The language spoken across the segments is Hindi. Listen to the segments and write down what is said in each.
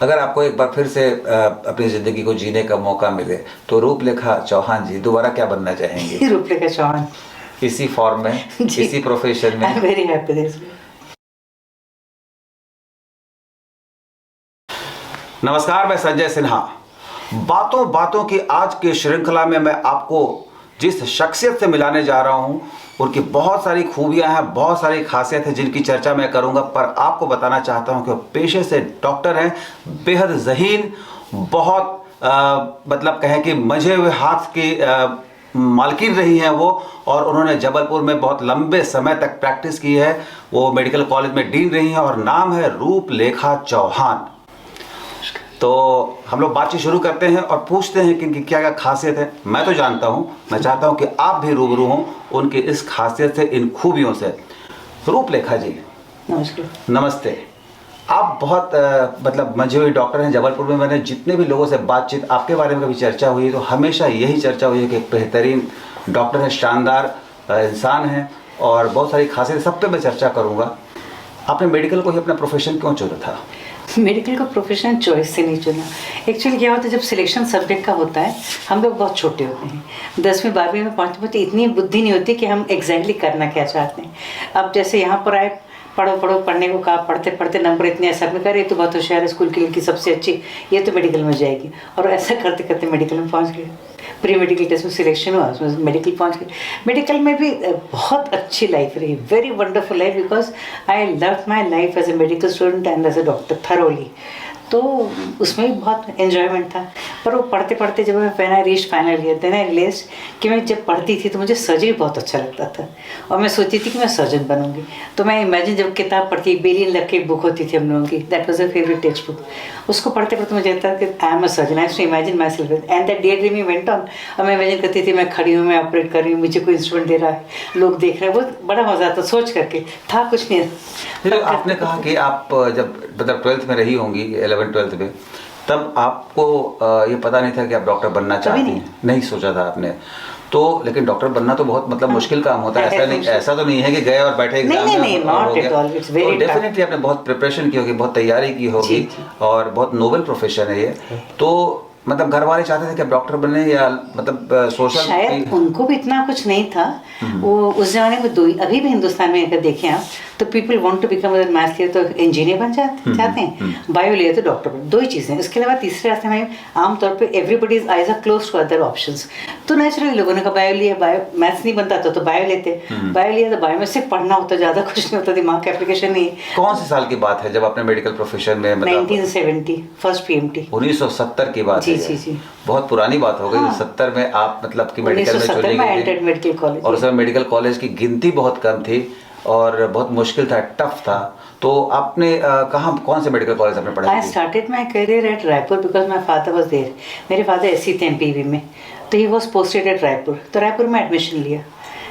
अगर आपको एक बार फिर से अपनी ज़िंदगी को जीने का मौका मिले तो रूपलेखा चौहान जी दोबारा क्या बनना चाहेंगे? रूपलेखा चौहान, इसी फॉर्म में, इसी प्रोफेशन में? आई एम वेरी हैप्पी दिस। नमस्कार, मैं संजय सिन्हा। बातों बातों की आज की श्रृंखला में मैं आपको जिस शख्सियत से मिलाने जा रहा हूं, उनकी बहुत सारी खूबियां हैं, बहुत सारी खासियत है जिनकी चर्चा मैं करूंगा, पर आपको बताना चाहता हूं कि वो पेशे से डॉक्टर हैं, बेहद ज़हीन, बहुत मतलब कहें कि मंझे हुए हाथ की मालकिन रही हैं वो, और उन्होंने जबलपुर में बहुत लंबे समय तक प्रैक्टिस की है। वो मेडिकल कॉलेज में डीन रही हैं और नाम है रूपलेखा चौहान। तो हम लोग बातचीत शुरू करते हैं और पूछते हैं कि इनकी क्या क्या खासियत है। मैं तो जानता हूं, मैं चाहता हूं कि आप भी रूबरू हों उनकी इस खासियत से, इन खूबियों से। रूपलेखा जी, नमस्कार। नमस्ते। आप बहुत मतलब मंझे हुई डॉक्टर हैं। जबलपुर में मैंने जितने भी लोगों से बातचीत, आपके बारे में कभी चर्चा हुई तो हमेशा यही चर्चा हुई है कि एक बेहतरीन डॉक्टर है, शानदार इंसान है और बहुत सारी खासियत, सब पे मैं चर्चा करूँगा। आपने मेडिकल को ही अपना प्रोफेशन क्यों चुना था? मेडिकल का प्रोफेशन चॉइस से नहीं चुना। एक्चुअली क्या होता है, जब सिलेक्शन सब्जेक्ट का होता है, हम लोग बहुत छोटे होते हैं, 10वीं 12वीं में पहुँचते इतनी बुद्धि नहीं होती कि हम एग्जैक्टली करना क्या चाहते हैं। अब जैसे यहाँ पर आए, पढ़ो पढ़ो, पढ़ने को कहा, पढ़ते पढ़ते नंबर इतने ऐसा में करे तो बहुत होशियार है, स्कूल की लड़की सबसे अच्छी, ये तो मेडिकल में जाएगी, और ऐसा करते करते मेडिकल में पहुंच गए। प्री मेडिकल टेस्ट में सिलेक्शन हुआ, उसमें मेडिकल पहुंच गए। मेडिकल में भी बहुत अच्छी लाइफ रही, very wonderful life, because I love my life as a medical student and as a doctor thoroughly. तो उसमें भी बहुत एन्जॉयमेंट था। पर वो पढ़ते पढ़ते जब मैं reach final year, then I realised कि मैं जब पढ़ती थी तो मुझे सर्जरी बहुत अच्छा लगता था और मैं सोचती थी कि मैं सर्जन बनूंगी। तो मैं इमेजिन जब किताब पढ़ती, बेलियन लग के बुक होती थी हम लोगों की, that was a favourite textbook, उसको पढ़ते पढ़ते मुझे लगता था कि I am a surgeon, I to imagine myself and that daydream went on. और मैं इमेजिन करती थी मैं खड़ी हूँ, मैं ऑपरेट कर रही हूँ, मुझे कोई इंस्ट्रूमेंट दे रहा है, लोग देख रहे हैं, वो बड़ा मजा आता सोच करके, था कुछ नहीं। तो आपने कहा कि आप जब मतलब 12th में रही होंगी, 11th-12th में, तब आपको ये पता नहीं था कि आप डॉक्टर बनना चाहती हैं? नहीं सोचा था आपने तो? लेकिन डॉक्टर बनना तो बहुत मतलब मुश्किल काम होता है। ऐसा तो नहीं है कि गए और बैठे एग्जाम में हो गया। डेफिनेटली आपने बहुत प्रिपरेशन की होगी, बहुत तैयारी की होगी, और बहुत नोबल प्रोफेशन है ये। तो मतलब घर वाले चाहते थे कि आप डॉक्टर बने, या मतलब सोशल, शायद उनको भी इतना कुछ नहीं था। वो उस जमाने में दो, अभी भी हिंदुस्तान में अगर देखें आप तो पीपल वांट टू बिकम, अगर मैथ्स लिया तो इंजीनियर बन चाहते हैं, बायो लिया तो डॉक्टर बन, दो ही चीज़ें। इसके अलावा तीसरे रास्ते में आमतौर पे everybody's eyes are close to other options. तो नेचुरली लोगों ने कहा बायो लिया, बायो मैथ्स नहीं बनता तो बायो लेते, बायो लिया तो बायो में सिर्फ पढ़ना होता, ज़्यादा कुछ नहीं होता, दिमाग का एप्लीकेशन नहीं। कौन से साल की बात है जब आपने मेडिकल प्रोफेशन में? 1970, फर्स्ट PMT। 1970 की बात है। जी। बहुत पुरानी बात हो गई। हाँ। 70 में आप मतलब कि मेडिकल में चली गई मेडिकल कॉलेज, और उसमें मेडिकल कॉलेज की गिनती बहुत कम थी और बहुत मुश्किल था, टफ था। तो आपने कहाँ, कौन से मेडिकल कॉलेज आपने पढ़ाई? I started my career at Raipur because my father was there. मेरे फादर SC थे MPV में, तो he was posted at Raipur, तो रायपुर में एडमिशन लिया।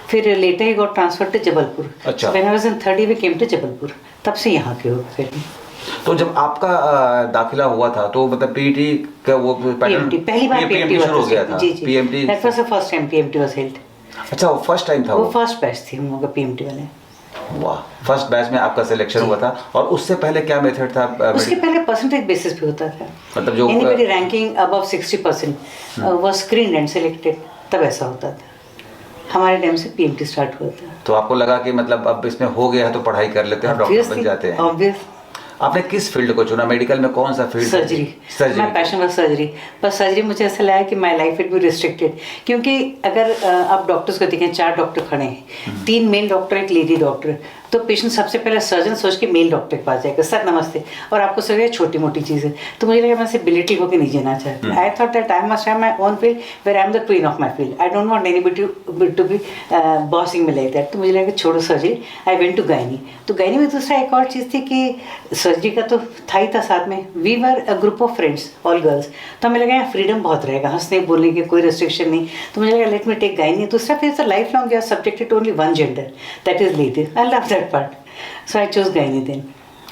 फिर later he got transfer to Jabalpur. अच्छा। When I was in 3rd we came to Jabalpur, तब से यहाँ के हो गए। तो जब आपका दाखिला हुआ था तो मतलब PET का वो PMT पहली बार PMT शुरू हो गया था? जी। PMT that was the first time PMT was held. अच्छा, वो फर्स्ट टाइम था? वो फर्स्ट बैच थी हम लोग का PMT वाले। वाह, फर्स्ट बैच में आपका सिलेक्शन हुआ था। और उससे पहले क्या मेथड था? उसके पहले परसेंटेज बेसिस पे होता था, मतलब जो anybody ranking above 60% was screened and selected, तब ऐसा होता था। हमारे टाइम से PMT स्टार्ट हुआ था। तो आपको लगा कि मतलब अब इसमें हो गया है तो पढ़ाई कर लेते हैं, डॉक्टर बन जाते हैं? ऑब्वियस। आपने किस फील्ड को चुना? मेडिकल में कौन सा field? Surgery. My passion was surgery. पर सर्जरी मुझे ऐसा लगा कि my life will be restricted, क्योंकि अगर आप डॉक्टर्स को देखें, 4 डॉक्टर खड़े हैं, 3 मेल डॉक्टर, एक लेडी डॉक्टर, तो पेशेंट सबसे पहले सर्जन सोच के मेल डॉक्टर के पास जाएगा, सर नमस्ते, और आपको सर छोटी मोटी चीज़ है। तो मुझे लगा मैं से बिलिटी होकर नहीं जीना चाहती। I thought that I must have my own field where I am the queen of my field. I don't want anybody to be bossing me like that. तो मुझे लगा छोड़ो surgery, I went to gynae. तो गायनी में दूसरा एक और चीज़ थी कि सर्जरी का तो था ही था, साथ में we were a group of friends, all girls, तो हमें लगा फ्रीडम बहुत रहेगा, हंसने बोलने की कोई रेस्ट्रिक्शन नहीं। तो मुझे लगा लेट मी टेक गायनी। दूसरा फिर life long you are subjected to only one gender, that is ladies. I love that part, so I choose gynae then.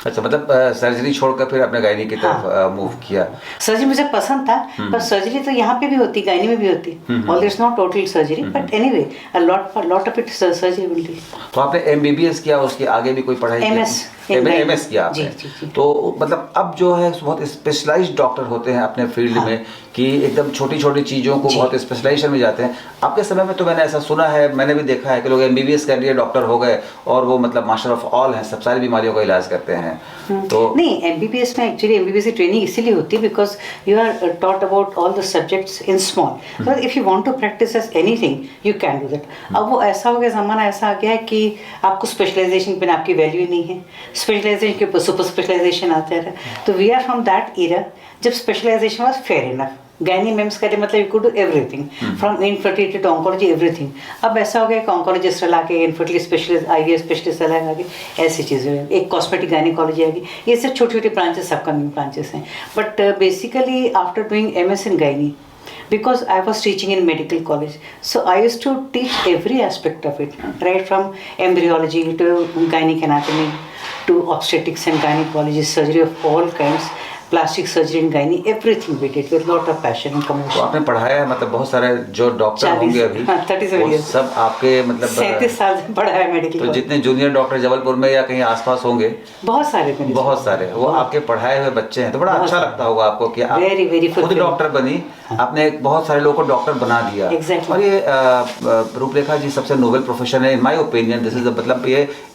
अच्छा, मतलब सर्जरी छोड़कर फिर आपने गायनी की तरफ मूव किया। सर्जरी मुझे पसंद था, पर सर्जरी तो यहाँ पे भी होती, गायनी में भी होती। All this not total surgery, but anyway a lot of it surgery only. तो आपने MBBS किया, उसके आगे भी कोई पढ़ाई? MS MS किया आपने। जी। तो मतलब अब जो है बहुत स्पेशलाइज्ड डॉक्टर होते हैं अपने फील्ड में, कि एकदम छोटी छोटी चीज़ों को बहुत स्पेशलाइजेशन में जाते हैं। आपके समय में तो मैंने ऐसा सुना है, मैंने भी देखा है कि लोग MBBS कर लिए, डॉक्टर हो गए और वो मतलब मास्टर ऑफ ऑल हैं, सब सारी बीमारियों का इलाज करते हैं। तो नहीं, MBBS में एक्चुअली MBBS की ट्रेनिंग इसीलिए होती है because you are taught about all the subjects in small. But if you want to practise as anything you can do that. अब वो ऐसा हो गया, ज़माना ऐसा आ गया है कि आपको स्पेशलाइजेशन पे आपकी वैल्यू नहीं है, स्पेशलाइजेशन के ऊपर सुपर स्पेशलाइजेशन आते हैं। तो we are from that era जब specialisation was fair enough. Gynae मेम्स का मतलब you could do everything from infertility to oncology, everything. अब ऐसा हो गया कि ऑन्कोलॉजिस्ट ला के, इनफर्टिलिटी स्पेशलिस्ट, IVF स्पेशलिस्ट अलग आ गए, ऐसी चीज़ें। एक कॉस्मेटिक गायनिकोलॉजी आ गई। ये सब छोटी छोटी ब्रांचेस, सबका मेन ब्रांचेस हैं। But basically after doing MS in gynae, because I was teaching in medical college, so I used to teach every aspect of it, right from embryology to gynec anatomy to obstetrics and gynecology, surgery of all kinds, plastic surgery in gynae, everything we did with lot of passion and तो commotion. आपने पढ़ाया है, मतलब बहुत सारे जो डॉक्टर 40 होंगे अभी, हाँ, 37 वो years. सब आपके मतलब 37 साल से पढ़ा है मेडिकल तो कॉलेज। जितने जूनियर डॉक्टर जबलपुर में या कहीं आसपास होंगे, बहुत सारे मेरे बहुत सारे वो आपके पढ़ाए हुए बच्चे हैं। तो बड़ा बहुत अच्छा सारे। लगता होगा आपको कि आप Very, very खुद fulfilling। डॉक्टर बनी, आपने बहुत सारे लोगों को डॉक्टर बना दिया। Exactly। और ये रूपरेखा जी सबसे नोबेल प्रोफेशन है in my opinion. This is मतलब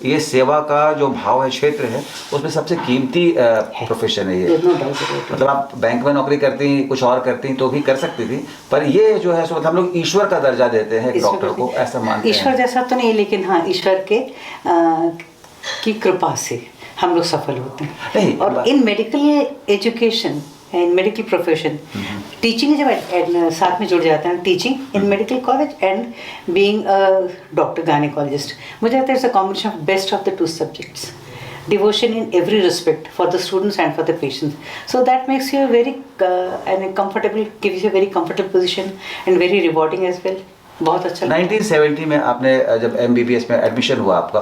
ये सेवा का जो भाव है, क्षेत्र है, उसमें सबसे कीमती प्रोफेशन है ये। There's no doubt about it। मतलब आप बैंक में नौकरी करती, कुछ और करती तो भी कर सकती थी, पर ये जो है सो मतलब हम लोग ईश्वर का दर्जा देते हैं एक डॉक्टर को, ऐसा मानते हैं। ईश्वर जैसा तो नहीं, लेकिन हाँ, ईश्वर के की कृपा से हम लोग सफल होते नहीं, हैं। और इन मेडिकल एजुकेशन, इन मेडिकल प्रोफेशन, टीचिंग जब साथ में जुड़ जाता है, teaching in medical college and being doctor gynaecologist, मुझे लगता है it's a combination of best of the two subjects, devotion in every respect for the students and for the patients. So that makes you a very and comfortable, gives you a very comfortable position and very rewarding as well. बहुत अच्छा लगता है। 1970 में आपने जब MBBS में एडमिशन हुआ आपका,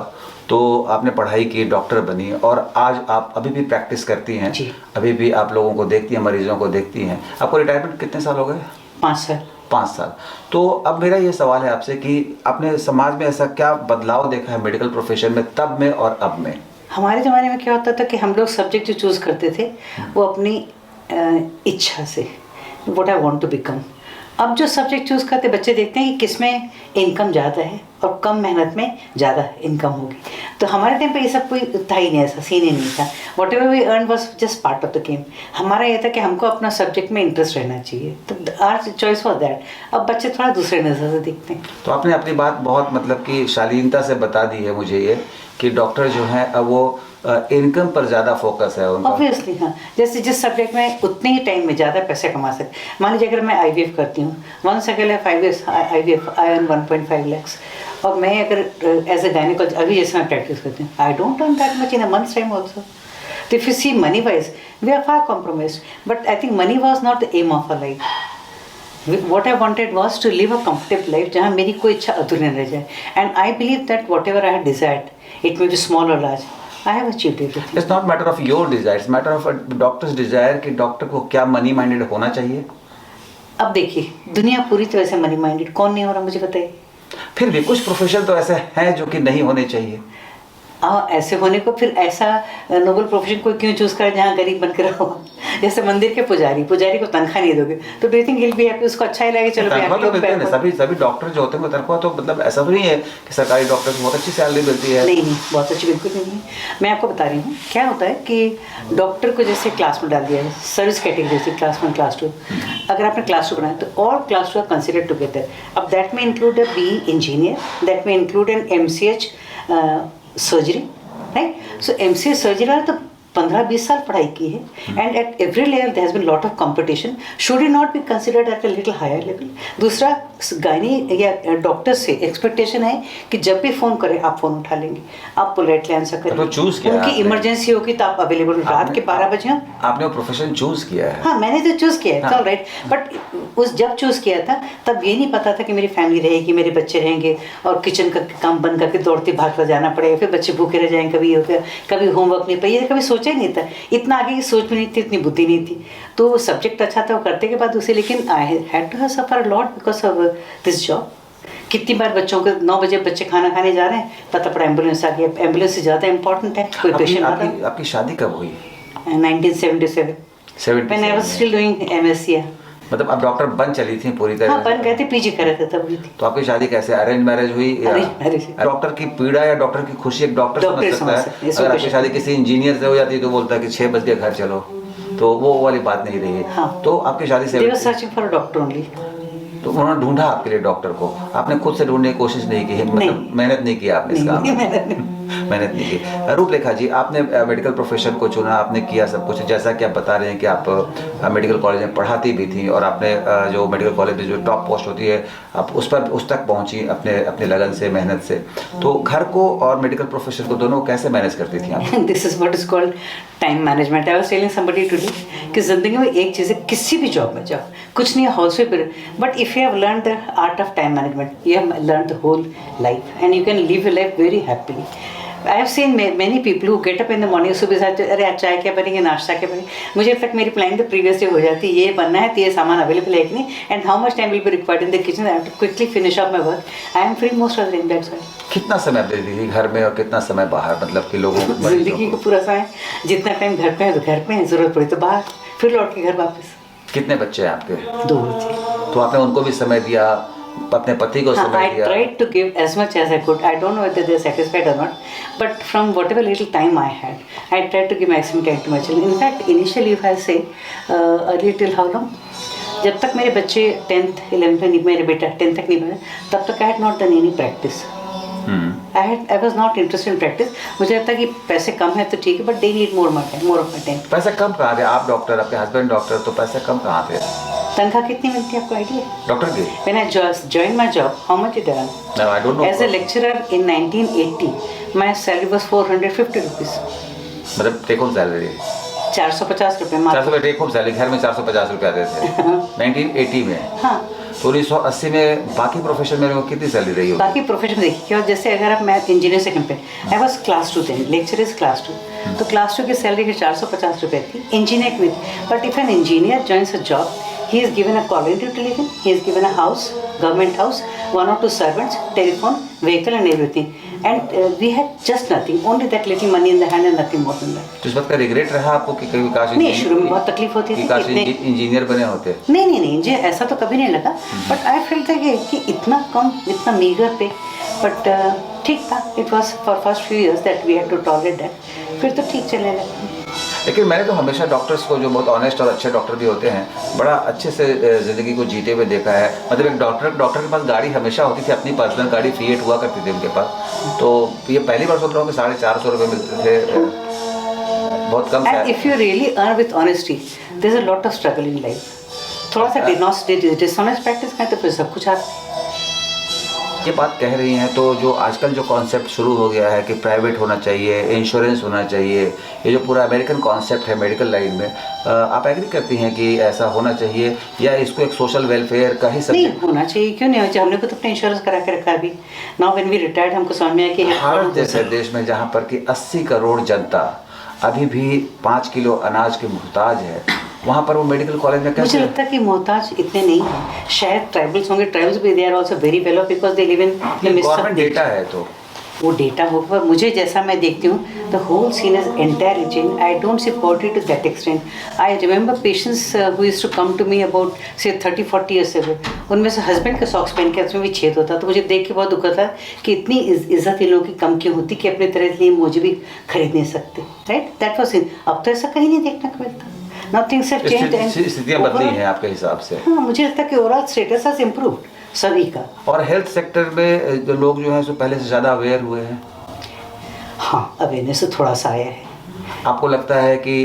तो आपने पढ़ाई की, डॉक्टर बनी, और आज आप अभी भी प्रैक्टिस करती हैं, जी। अभी भी आप लोगों को देखती हैं, मरीजों को देखती हैं। आपको रिटायरमेंट कितने साल हो गए? 5 साल। 5 साल। तो अब मेरा ये सवाल है आपसे कि आपने समाज में ऐसा क्या बदलाव देखा है मेडिकल प्रोफेशन में, तब में और अब में? हमारे ज़माने में क्या होता था कि हम लोग सब्जेक्ट जो चूज़ करते थे वो अपनी इच्छा से, what I want to become. अब जो सब्जेक्ट चूज़ करते बच्चे देखते हैं कि किसमें इनकम ज़्यादा है और कम मेहनत में ज़्यादा इनकम होगी। तो हमारे टाइम पे ये सब कोई था ही नहीं, ऐसा सीन ही नहीं था। Whatever we earn was just part of the game. हमारा ये था कि हमको अपना सब्जेक्ट में इंटरेस्ट रहना चाहिए, तो आवर चॉइस वॉज दैट। अब बच्चे थोड़ा दूसरे नज़र से देखते हैं। तो आपने अपनी बात बहुत मतलब कि शालीनता से बता दी है मुझे ये, कि डॉक्टर जो हैं अब वो इनकम पर ज़्यादा फोकस है उनका। ऑब्वियसली हाँ, जैसे जिस सब्जेक्ट में उतने ही टाइम में ज़्यादा पैसे कमा सकते। मान लीजिए अगर मैं IVF करती हूँ, 1 साइकिल है 5 years IVF, I earn 1.5 lakhs। और मैं अगर एज ए गायनेकोलॉजिस्ट अभी जैसे मैं प्रैक्टिस करती हूँ, I don't earn that much in a months time also. तो if you see money wise we are far compromise, but I think money was not the aim of a life. What I wanted was to live a comfortable life जहाँ मेरी कोई इच्छा अधूरी न रह जाए। And I believe that whatever I had desired, it may be small or large, I have achieved everything. It's not matter of your desire, it's matter of doctor's desire कि डॉक्टर को क्या मनी माइंडेड होना चाहिए। अब देखिए, दुनिया पूरी तरह से मनी माइंडेड कौन नहीं हो रहा, मुझे बताइए। फिर भी कुछ प्रोफेशन तो ऐसे हैं जो कि नहीं होने चाहिए। ऐसे होने को फिर ऐसा नोबल प्रोफेशन कोई क्यों चूज करे जहाँ गरीब बनकर रहो। जैसे मंदिर के पुजारी को तनख्वाह नहीं दोगे तो do you think will be happy? उसको अच्छा ही लगेगा, चलो तनख्वाह तो मिलते हैं, सभी डॉक्टर जो होते हैं तनख्वाह तो मतलब ऐसा तो नहीं है कि सरकारी डॉक्टर को बहुत अच्छी सैलरी मिलती है। नहीं, बहुत अच्छी बिल्कुल नहीं है। मैं आपको बता रही हूँ क्या होता है कि डॉक्टर को जैसे क्लास में डाल दिया है, सर्विस कैटेगरी से क्लास 1 क्लास 2। अगर आपने क्लास 2 बनाया तो all class 2 are considered together. अब दैट में include a BE engineer, that में include an MCH surgery, right? So MCH surgery वाला तो 15-20 साल पढ़ाई की है, and at every level there has been lot of competition. Should you not be considered at a little higher level? दूसरा, गायनी या डॉक्टर से एक्सपेक्टेशन है कि जब भी फोन करें आप फोन उठा लेंगे, आप पोलाइटली आंसर करेंगे। तो चूज किया उनकी इमरजेंसी होगी तो आप अवेलेबल रात के 12 बजे हो। आपने वो प्रोफेशन चूज किया है। हाँ, मैंने तो चूज किया है, राइट। बट उस जब चूज किया था तब ये नहीं पता था कि मेरी फैमिली रहेगी, मेरे बच्चे रहेंगे, और किचन का काम बंद करके दौड़ते भागते जाना पड़ेगा, फिर बच्चे भूखे रह जाएंगे, कभी हो गया, कभी होमवर्क नहीं पाई, कभी सोचा ही नहीं था। इतना आगे की सोच भी नहीं थी, इतनी बुद्धि नहीं थी। तो सब्जेक्ट अच्छा था वो करते के बाद उसे, लेकिन I had to suffer a lot because of this job. कितनी बार बच्चों को 9 बजे बच्चे खाना खाने जा रहे हैं, पता पड़ा एम्बुलेंस आ गई। एम्बुलेंस से ज़्यादा इम्पोर्टेंट है कोई पेशेंट आता है। आपकी शादी कब हुई? 1977 when I was still doing MSc। मतलब आप डॉक्टर बन चली थी पूरी तरह? हाँ, बन गए थे, पीजी कर रहे थे तब हुई थी। तो आपकी शादी कैसे, अरेंज मैरिज हुई या डॉक्टर की पीड़ा या डॉक्टर की खुशी? एक डॉक्टर समझ सकता है। अगर आपकी शादी किसी इंजीनियर से हो जाती तो बोलता है कि 6 बज के घर चलो, तो वो वाली बात नहीं रही है। हाँ। तो आपकी शादी से सर्चिंग फॉर डॉक्टर ओनली। तो उन्होंने ढूंढा आपके लिए डॉक्टर को, आपने खुद से ढूंढने की कोशिश नहीं की, मतलब मेहनत नहीं की आपने इस काम में? मेहनत नहीं की। रूपलेखा जी, आपने मेडिकल प्रोफेशन को चुना, आपने किया सब कुछ, जैसा कि आप बता रहे हैं कि आप मेडिकल कॉलेज में पढ़ाती भी थी और आपने जो मेडिकल कॉलेज में जो टॉप पोस्ट होती है आप उस तक पहुंची अपने लगन से, मेहनत से। तो घर को और मेडिकल प्रोफेशन को दोनों कैसे मैनेज करती थी आप? This is what is called time management. I was telling somebody today कि जिंदगी में एक चीज़ है, किसी भी जॉब में जाओ, कुछ नहीं है housewife, but if you have learn the art of time management you have learn the whole life and you can live your life very happily. I have seen many people who get up in the morning, सुबह से अरे आज चाय क्या बनेंगे, नाश्ता क्या बनेंगे। मुझे तक मेरी प्लानिंग तो प्रीवियस डे हो जाती है, ये बनना है तो ये सामान अवेलेबल है कि नहीं, and how much time will be required in the kitchen, I have to quickly finish up my work. I am free most of the time, that's why. कितना समय आप देती थी घर में और कितना समय बाहर, मतलब कि लोगों को? जिंदगी को पूरा समय, जितना टाइम घर पे है तो घर पे है, जरूरत पड़ी तो बाहर, फिर लौट के घर वापस। कितने बच्चे हैं आपके? 2 बच्चे। तो आपने उनको भी समय दिया, अपने पति को समय दिया? I tried to give as much as I could. I don't know whether they are satisfied or not, but from whatever little time I had, I tried to give maximum time to my children. In fact, initially if I say early till how long? जब तक मेरे बच्चे 10th 11th में नहीं, मेरे बेटा 10th तक नहीं बने, तब तक I had not done any practice. I was not interested in practice. मुझे लगता कि पैसे कम है तो ठीक है, but they need more of my time. पैसे कम कहाँ थे? आप डॉक्टर, आपके हस्बैंड डॉक्टर, तो पैसे कम कहाँ थे? तनख्वाह कितनी मिलती है आपको आइडिया? डॉक्टर की? When I joined my job, how much did I earn? No, I don't know. As a lecturer in 1980, my salary was 450 rupees. मतलब टेक होम सैलरी 450 रुपये। 400 टेक होम सैलरी, घर में 450 रुपये आते थे 1980 में। हाँ। तो 1980 में बाकी प्रोफेशन में लोगों की कितनी सैलरी रही होगी? बाकी प्रोफेशन में देखिए क्या, जैसे अगर आप मैं इंजीनियर से compare, I was class 2 then, lecture is class 2, तो क्लास 2 की सैलरी की 450 रुपये थी इंजीनियर में। But if an engineer joins a job, he is given a colony to live in, he is given a house, government house, 1 or 2 servants, telephone, vehicle and everything, and we had just nothing, only that little money in the hand and nothing more than that. तो इस बात का रिग्रेट रहा आपको कि कभी काश नहीं, शुरू में बहुत तकलीफ होती थी, काश इंजीनियर बने होते? नहीं मुझे ऐसा तो कभी नहीं लगा, बट आई फील था कि इतना कम, इतना मीगर पे, बट ठीक था। It was for first few years that we had to tolerate that, फिर तो ठीक चलने लगा। लेकिन मैंने तो हमेशा डॉक्टर्स को, जो बहुत ऑनेस्ट और अच्छे डॉक्टर भी होते हैं, बड़ा अच्छे से ज़िंदगी को जीते हुए देखा है। मतलब एक डॉक्टर के पास गाड़ी हमेशा होती थी, अपनी पर्सनल गाड़ी फिएट हुआ करती थी उनके पास। तो ये पहली बार सुन रहा हूँ कि 450 रुपये मिलते थे, बहुत कम है। If you really earn with honesty, there is a lot of struggle in life. थोड़ा सा डिसऑनेस्ट प्रैक्टिस करें तो फिर सब कुछ आता है। ये बात कह रही हैं, तो जो आजकल जो कॉन्सेप्ट शुरू हो गया है कि प्राइवेट होना चाहिए, इंश्योरेंस होना चाहिए, ये जो पूरा अमेरिकन कॉन्सेप्ट है मेडिकल लाइन में, आप एग्री करती हैं कि ऐसा होना चाहिए या इसको एक सोशल वेलफेयर का ही नहीं होना चाहिए? क्यों नहीं होना चाहिए? हमने तो अपना इंश्योरेंस करा के रखा अभी। नाउ व्हेन वी रिटायर्ड हमको समझ में आया कि भारत जैसे देश में जहाँ पर कि 80 करोड़ जनता अभी भी 5 किलो अनाज के मुहताज है, वहाँ पर वो मेडिकल कॉलेज में कैसे? मुझे लगता है कि मोहताज इतने नहीं हैं। शायद ट्राइबल्स होंगे, ट्राइबल्स भी they are also very well off because they live in the midst of data है, तो वो डेटा होगा। पर मुझे जैसा मैं देखती हूँ, the whole scene is entire change. I don't see poverty to that extent. I remember patients who used to come to me about say 30-40 years ago, उनमें से हस्बैंड का सॉक्स पहन के उसमें भी छेद होता। तो मुझे देख के बहुत दुख होता कि इतनी इज्जत इन लोगों की कम क्यों होती कि अपने तरह लिए मुझे भी खरीद नहीं सकते। Right, that was it. अब तो ऐसा कहीं नहीं देखने को मिलता। Nothing have changed and स्थितियाँ बदली हैं आपके हिसाब से? हाँ, मुझे लगता है कि ओवरऑल स्टेटस हैज इम्प्रूव्ड सभी का। और हेल्थ सेक्टर में जो लोग जो हैं सो पहले से ज़्यादा अवेयर हुए हैं? हाँ, अवेयरनेस तो थोड़ा सा आया है। आपको लगता है कि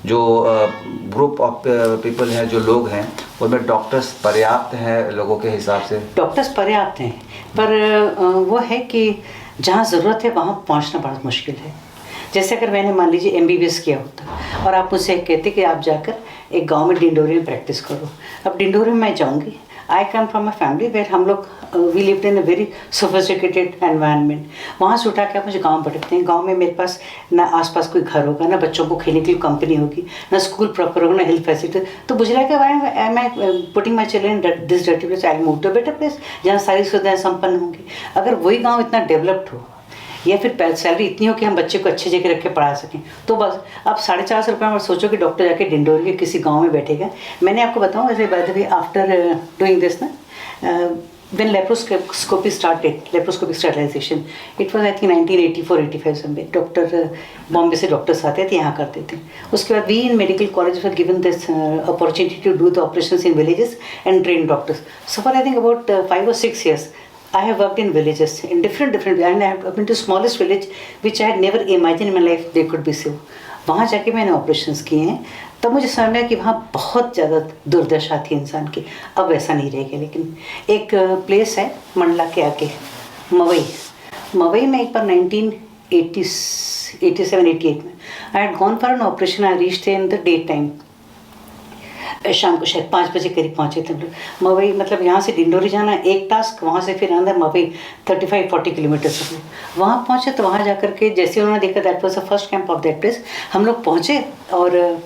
जो ग्रुप ऑफ पीपल हैं, जो लोग हैं, उनमें डॉक्टर्स पर्याप्त हैं लोगों के हिसाब से? डॉक्टर्स पर्याप्त हैं, पर वो है कि जहाँ ज़रूरत है वहाँ पहुँचना बड़ा मुश्किल है। जैसे अगर मैंने मान लीजिए MBBS किया होता और आप मुझसे कहते कि आप जाकर एक गांव में डिंडोरी में प्रैक्टिस करो। अब डिंडोरी में मैं जाऊंगी, I come from a family where हम लोग we lived in a very sophisticated environment. वहाँ से उठा के आप मुझे गाँव पढ़ते हैं। गाँव में मेरे पास ना आसपास कोई घर होगा, ना बच्चों को खेलने के लिए कंपनी होगी, ना स्कूल प्रॉपर होगा, ना हेल्थ फैसिलिटी। तो मुझे लगा why am I putting my children this dirty place, I move to better place जहाँ सारी सुविधाएं संपन्न होंगी। अगर वही गाँव इतना डेवलप्ड हो या फिर सैलरी इतनी हो कि हम बच्चे को अच्छी जगह रख के पढ़ा सकें, तो बस आप 450 रुपये में सोचो कि डॉक्टर जाके डिंडोरी के किसी गांव में बैठेगा। मैंने आपको बताऊं वैसे by the way after doing this ना when laparoscopy started, laparoscopic sterilization, it was I think 1984-85 somewhere. Doctor Bombay से डॉक्टर्स आते थे, यहाँ करते थे। उसके बाद we in medical college were given this opportunity to do the operations in villages and train doctors. So for I think about 5 or 6 years, I have worked in villages in different and I have been to smallest village which I had never imagined in my life they could be so. वहाँ जाके मैंने ऑपरेशंस किए हैं, तब मुझे समझ में आया कि वहाँ बहुत ज़्यादा दुर्दशा थी इंसान की। अब वैसा नहीं रह गया। लेकिन एक प्लेस है मंडला के आगे, मवई में एक बार 1987-88 में I had gone for an operation. I reached in the day time, शाम को शायद 5 बजे करीब पहुँचे थे हम लोग। मवई मतलब यहाँ से डिंडोरी जाना एक टास्क, वहाँ से फिर अंदर मवई 35-40 किलोमीटर्स। वहाँ पहुँचे तो वहाँ जाकर के जैसे उन्होंने देखा that was the first camp of that place, हम लोग पहुँचे और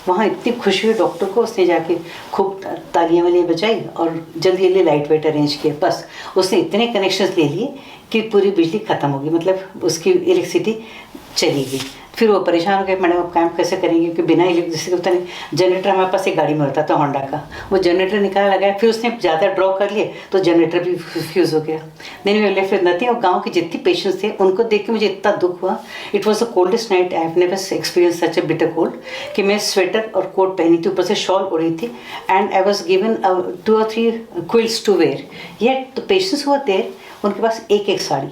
वहाँ इतनी खुशी हुई डॉक्टर को, उसने जाके खूब तालियां वालियाँ बजाई और जल्दी जल्दी लाइट वेट अरेंज किया। बस उसने इतने कनेक्शंस ले लिए कि पूरी बिजली ख़त्म हो गई, मतलब उसकी इलेक्ट्रिसिटी चली गई। फिर वो परेशान हो गए, मैडम अब कैंप कैसे करेंगे, क्योंकि बिना इलेक्ट्रिसिटी होता नहीं। जनरेटर हमारे पास एक गाड़ी में होता था होंडा का, वो जनरेटर निकाला लगाया, फिर उसने ज़्यादा ड्रॉ कर लिए तो जनरेटर भी फ्यूज़ हो गया। नहीं मैं लेफ्ट नथिंग। और गाँव के जितने पेशेंट्स थे उनको देख के मुझे इतना दुख हुआ। It was the coldest night I have never experience such a bitter cold कि मैं स्वेटर और कोट पहनी थी, ऊपर से शॉल ओढ़ी थी, and I was given 2 or 3 quilts to wear. Yet the patients हुआ देयर, उनके पास एक साड़ी,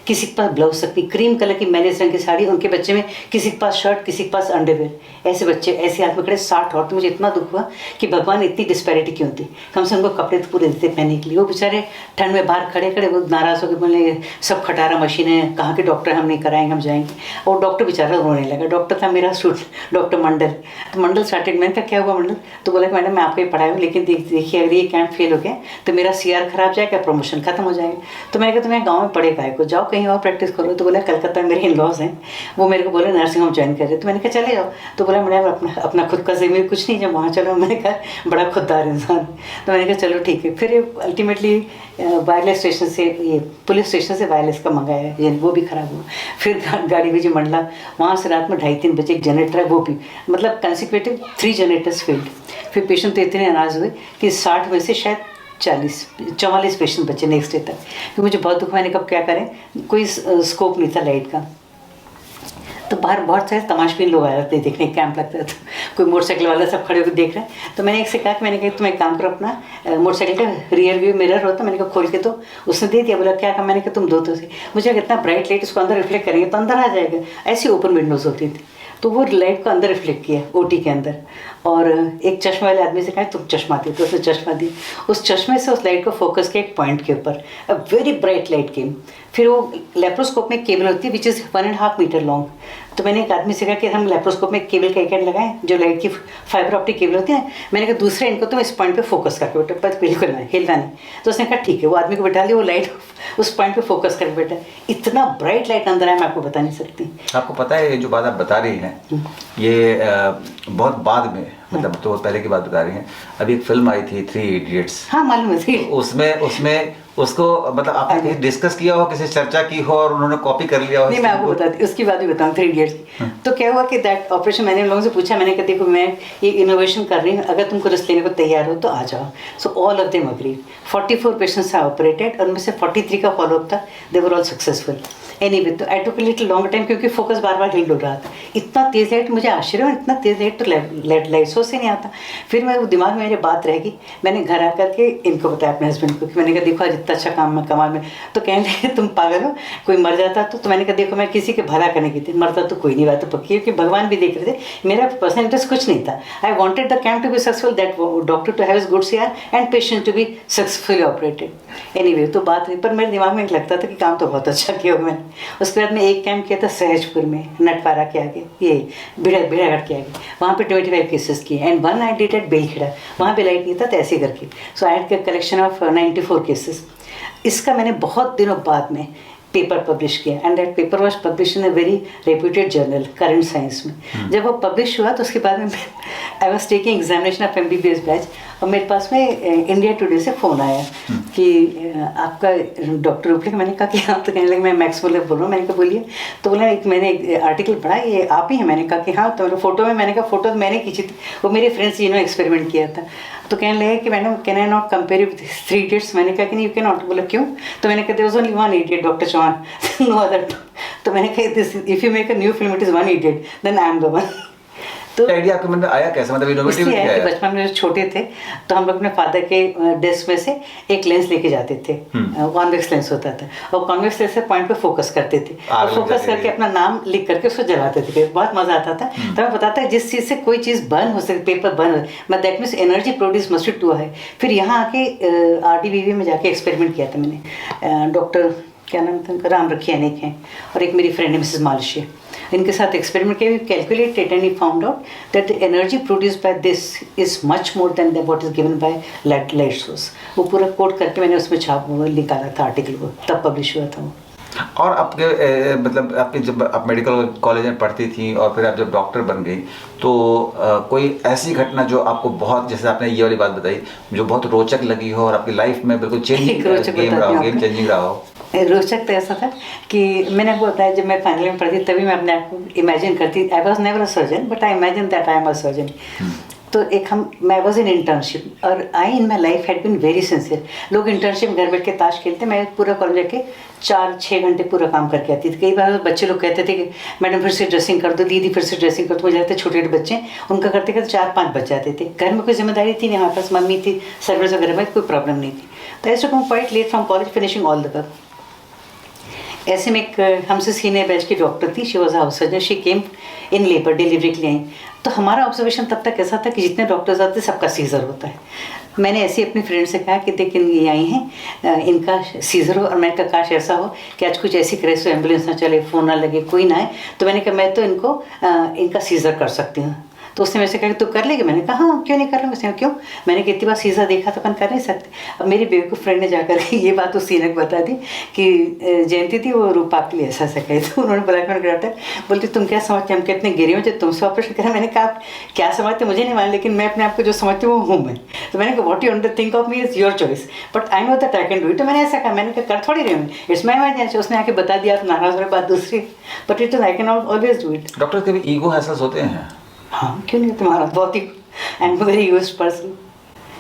किसी के पास ब्लाउज सकती क्रीम कलर की मैनेज रंग की साड़ी, उनके बच्चे में किसी के पास शर्ट, किसी के पास अंडरवेयर। ऐसे बच्चे ऐसे हाथ में खड़े 60 औरतें। मुझे इतना दुख हुआ कि भगवान इतनी डिस्पैरिटी क्यों थी। कम से कम उनको कपड़े तो पूरे देते पहनने के लिए। वो बेचारे ठंड में बाहर खड़े खड़े वो नाराज़ होकर बोले सब खटारा मशीनें, कहाँ के डॉक्टर, हम नहीं कराएंगे, हम जाएंगे। और डॉक्टर बेचारा रोने लगा। डॉक्टर था मेरा स्टूडेंट डॉक्टर मंडल। तो मंडल स्टार्टेड, मैंने कहा क्या हुआ मंडल? तो बोला मैडम मैं आपको ही पढ़ाई हूँ, लेकिन देखिए अगर ये कैंप फेल हो गया तो मेरा CR खराब जाएगा, प्रमोशन खत्म हो जाएगा। तो मैंने कहा तुम्हें गाँव में पढ़े काय को, जाओ कहीं और प्रैक्टिस करो। तो बोला कलकत्ता में मेरे इन-लॉज हैं, वो मेरे को बोले नर्सिंग होम ज्वाइन कर रहे। तो मैंने कहा चले जाओ। तो बोला मैडम अपना खुद का ज़मीन कुछ नहीं, जब वहाँ चलो। मैंने कहा बड़ा खुददार इंसान। तो मैंने कहा चलो ठीक है। फिर अल्टीमेटली वायरलेस स्टेशन से, ये पुलिस स्टेशन से वायरलेस का मंगाया है, वो भी ख़राब हुआ। फिर गाड़ी भेजी मंडला, वहाँ से रात में 2:30-3 बजे एक जनरेटर है, वो भी मतलब कंसिक्यूटिव 3 जनरेटर्स फेल्ड। फिर पेशेंट तो इतने नाराज़ हुए कि 60 में से शायद 44 पेशेंट बचे नेक्स्ट डे तक। फिर मुझे बहुत दुख, मैंने कब क्या करें, कोई स्कोप नहीं था लाइट का। तो बाहर बहुत सारे तमाशबीन लोग आए थे देखने, कैंप लगता था, कोई मोटरसाइकिल वाला सब खड़े होकर देख रहे हैं। तो मैंने एक से कहा कि मैंने कहा तुम एक काम करो, अपना मोटरसाइकिल का रियर व्यू मिरर होता, मैंने कहा खोल के तो उसने दे दिया। बोला क्या कहा? मैंने कहा तुम दो तो से, मुझे इतना ब्राइट लाइट उसको अंदर रिफ्लेक्ट करेंगे तो अंदर आ जाएगा। ऐसी ओपन विंडोज़ होती थी, तो वो लाइट को अंदर रिफ्लेक्ट किया ओटी के अंदर। और एक चश्मे वाले आदमी से कहा तुम चश्मा दे, तो उसने चश्मा दी। उस चश्मे से उस लाइट को फोकस किया एक पॉइंट के ऊपर, a very bright light came. फिर वो लेप्रोस्कोप में केबल होती है विच इज़ 1.5 मीटर लॉन्ग। तो मैंने एक आदमी से कहा कि हम लेप्रोस्कोप में केबल का एक एंड लगाएं, जो लाइट की फाइबर ऑप्टिक केबल होती है। मैंने कहा दूसरे एंड को तुम इस पॉइंट पे फोकस करके बैठो, बस बिल्कुल नहीं हिलना नहीं। तो उसने कहा ठीक है। वो आदमी को बैठा लिया, वो लाइट उस पॉइंट पे फोकस करके बैठा। इतना ब्राइट लाइट अंदर है, मैं आपको बता नहीं सकती। आपको पता है ये जो बात आप बता रही हैं ये बहुत बाद में, मतलब तो पहले की बात बता रही हैं। अभी एक फिल्म आई थी 3 इडियट्स। हाँ मालूम है। उसमें उसको मतलब आपने डिस्कस किया हो, किसी चर्चा की हो और उन्होंने कॉपी कर लिया हो? नहीं मैं आपको बताती, उसकी बात भी बताऊँ 3 इडियट्स की। तो क्या हुआ कि दैट ऑपरेशन, मैंने उन लोगों से पूछा, मैंने कहा देखो मैं ये इनोवेशन कर रही हूँ, अगर तुमको रिस्क लेने को तैयार हो तो आ जाओ। So all of them agreed. 44 patients are operated और उनमें से 43 का फॉलोअप था, they were all successful. Anyway तो I took a little long time, क्योंकि फोकस बार बार हिल हो रहा था। इतना तेज़ लाइट, मुझे आश्चर्य, इतना तेज़ लाइट तो लाइट सोर्स से नहीं आता। फिर मैं वो दिमाग में मेरे बात रहेगी। मैंने घर आकर के इनको बताया अपने हस्बैंड को कि मैंने कहा देखो आज इतना अच्छा काम में कमाल में। तो कहने लगे तुम पागल हो, कोई मर जाता तो मैंने कहा देखो मैं किसी के भला करने की थी, मरता तो कोई नहीं, बात तो पक्की है कि भगवान भी देख रहे थे, मेरा पर्सनल इंटरेस्ट कुछ नहीं था। I wanted the camp to be successful, that doctor to have his good CR and patient to be successfully operated. Anyway तो बात हुई, पर मेरे दिमाग में लगता था कि काम तो बहुत अच्छा किया मैंने। उसके बाद में एक कैंप किया था सहजपुर में, नटवारा के आगे, ये भेड़ाघाट के आगे, वहाँ पे 25 केसेस किए and 1 I did at Belkheda, वहाँ पे लाइट नहीं था तो ऐसे करके। So I had collection of 94 cases. इसका मैंने बहुत दिनों बाद में पेपर पब्लिश किया and that paper was publish in a very reputed journal current science में। जब वो पब्लिश हुआ तो उसके बाद में I was taking examination of MBBS batch, और मेरे पास में इंडिया टुडे से फ़ोन आया कि आपका डॉक्टर उपले। मैंने कहा कि हाँ, तो कहने लगे मैं मैक्स मुलर बोल रहा हूँ। मैंने कहा बोलिए। तो बोला मैंने एक आर्टिकल पढ़ा, ये आप ही हैं? मैंने कहा कि हाँ। तो मेरे फोटो में, मैंने कहा फोटो तो मैंने खींची थी, वो मेरे फ्रेंड्स जिन्होंने एक्सपेरिमेंट किया था। तो कहने लगे कि madam can I not compare you with 3 idiots? मैंने कहा कि नहीं, यू कैन नॉट। बोला क्यों? तो मैंने कहा there was only 1 idiot, doctor Chauhan, no other. तो मैंने कहा this if you make a new film it is 1 idiot, then I am the one. तो आइडिया आपके मन में आया कैसे, मतलब इनोवेटिव इसलिए क्या है कि है? बचपन में जब छोटे थे तो हम लोग अपने फादर के डेस्क में से एक लेंस लेके जाते थे, कॉन्वेक्स लेंस होता था, और कॉन्वेक्स लेंस से पॉइंट पे फोकस करते थे और फोकस करके अपना नाम लिख करके उसको जलाते थे। बहुत मजा आता था। तो मैं बताता है जिस चीज़ से कोई चीज़ बर्न हो सकती, पेपर बर्न हो, मैं that means energy produce must to है। फिर यहाँ आके RDBV में जाके एक्सपेरिमेंट किया था मैंने। डॉक्टर क्या नाम था उनका, राम रखियानिक हैं, और एक मेरी फ्रेंड है मिसेस मालशिया, इनके साथ एक्सपेरिमेंट किया, calculated and he found out that the energy produce by this is much more than what is given by light source. वो पूरा कोट करके मैंने उसमें छाप निकाला था आर्टिकल, वो तब पब्लिश हुआ था वो। और आपके मतलब आपके जब आप मेडिकल कॉलेज में पढ़ती थी और फिर आप जब डॉक्टर बन गई, तो कोई ऐसी घटना जो आपको बहुत, जैसे आपने ये वाली बात बताई, जो बहुत रोचक लगी हो और आपकी लाइफ में बिल्कुल चेंजिंग गेम चेंजिंग रहा हो? रोचक तो ऐसा था कि मैंने आपको बताया जब मैं फाइनल में पढ़ती तभी मैं अपने आप को इमेजिन करती, I was never a surgeon but I imagine that I am a surgeon. तो मैं वॉज इन इंटर्नशिप और I in my life had been very sincere. लोग इंटर्नशिप में घर बैठ के ताश खेलते, मैं पूरा कॉलेज जाके 4-6 घंटे पूरा काम करके आती थी। कई बार बच्चे लोग कहते थे कि मैडम फिर से ड्रेसिंग कर दो, दीदी फिर से ड्रेसिंग कर दो। मुझे लगता है छोटे छोटे बच्चे, उनका करते करते 4-5 बच जाते थे। घर में कोई जिम्मेदारी थी नहीं, हमारे पास मम्मी थी, सर्विस वगैरह में कोई प्रॉब्लम नहीं थी। तो ऐसे come quite late from college finishing all the work. ऐसे में एक हमसे सीनियर बैच की डॉक्टर थी, she was house surgeon, she came in labour, delivery के लिए आई। तो हमारा ऑब्जर्वेशन तब तक ऐसा था कि जितने डॉक्टर्स आते सबका सीजर होता है। मैंने ऐसे अपनी फ्रेंड से कहा कि देख ये आई हैं, इनका सीजर हो, और मैंने कहा काश ऐसा हो कि आज कुछ ऐसी करे सो एम्बुलेंस ना चले, फ़ोन ना लगे, कोई ना आए, तो मैंने कहा मैं तो इनका सीजर कर सकती हूँ। तो उसने मेरे से कहा तू कर लेगी? मैंने कहा हाँ, क्यों नहीं कर लूँगी। उसने कहा क्यों? मैंने कितनी बार सीज़र देखा तो अपन कर नहीं सकते। अब मेरी बेवकूफ़ फ्रेंड ने जाकर ये बात उस सीने को बता दी कि जयंती थी वो रूपा के लिए ऐसा कही। तो उन्होंने बोला कि मैंने बोलती तुम क्या समझते, हम कितने गिरे हुए जब तुमसे ऑपरेशन करा। मैंने कहा क्या समझते मुझे नहीं मालूम, लेकिन मैं अपने आप को जो समझती हूँ वो हूँ मैं। तो मैंने कहा what you under think of me is your choice but I know that I can do it. तो मैंने ऐसा कहा, मैंने कहा कर थोड़ी रही हूँ, इट्स माई इमेजिनेशन। उसने आके बता दिया तो नाराज़ हो बात दूसरी, but it I can always do it. Doctor के भी ईगो हैसल्स होते हैं? हाँ क्यों नहीं, तुम्हारा बहुत ही I am very used person,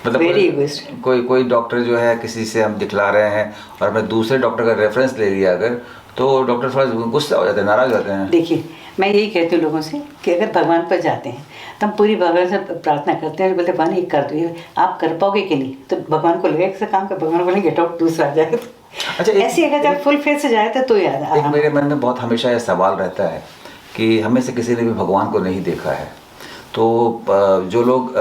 मतलब वेरी यूज्ड। कोई डॉक्टर जो है किसी से हम दिखला रहे हैं और हमने दूसरे डॉक्टर का रेफरेंस ले लिया अगर, तो डॉक्टर थोड़ा गुस्सा हो जाते हैं, नाराज हो जाते हैं। देखिए मैं यही कहती हूँ लोगों से कि अगर भगवान पर जाते हैं तो हम पूरी भगवान से प्रार्थना करते हैं, बोलते भगवान ये कर दो, ये आप कर पाओगे कि नहीं। तो भगवान को लगे कि काम कर, भगवान बोले गेट आउट, दूसरा आ जाएगा। अच्छा ऐसे अगर जब फुल फेथ से जाए तो याद है। मेरे मन में बहुत हमेशा यह सवाल रहता है कि हमें से किसी ने भी भगवान को नहीं देखा है, तो जो लोग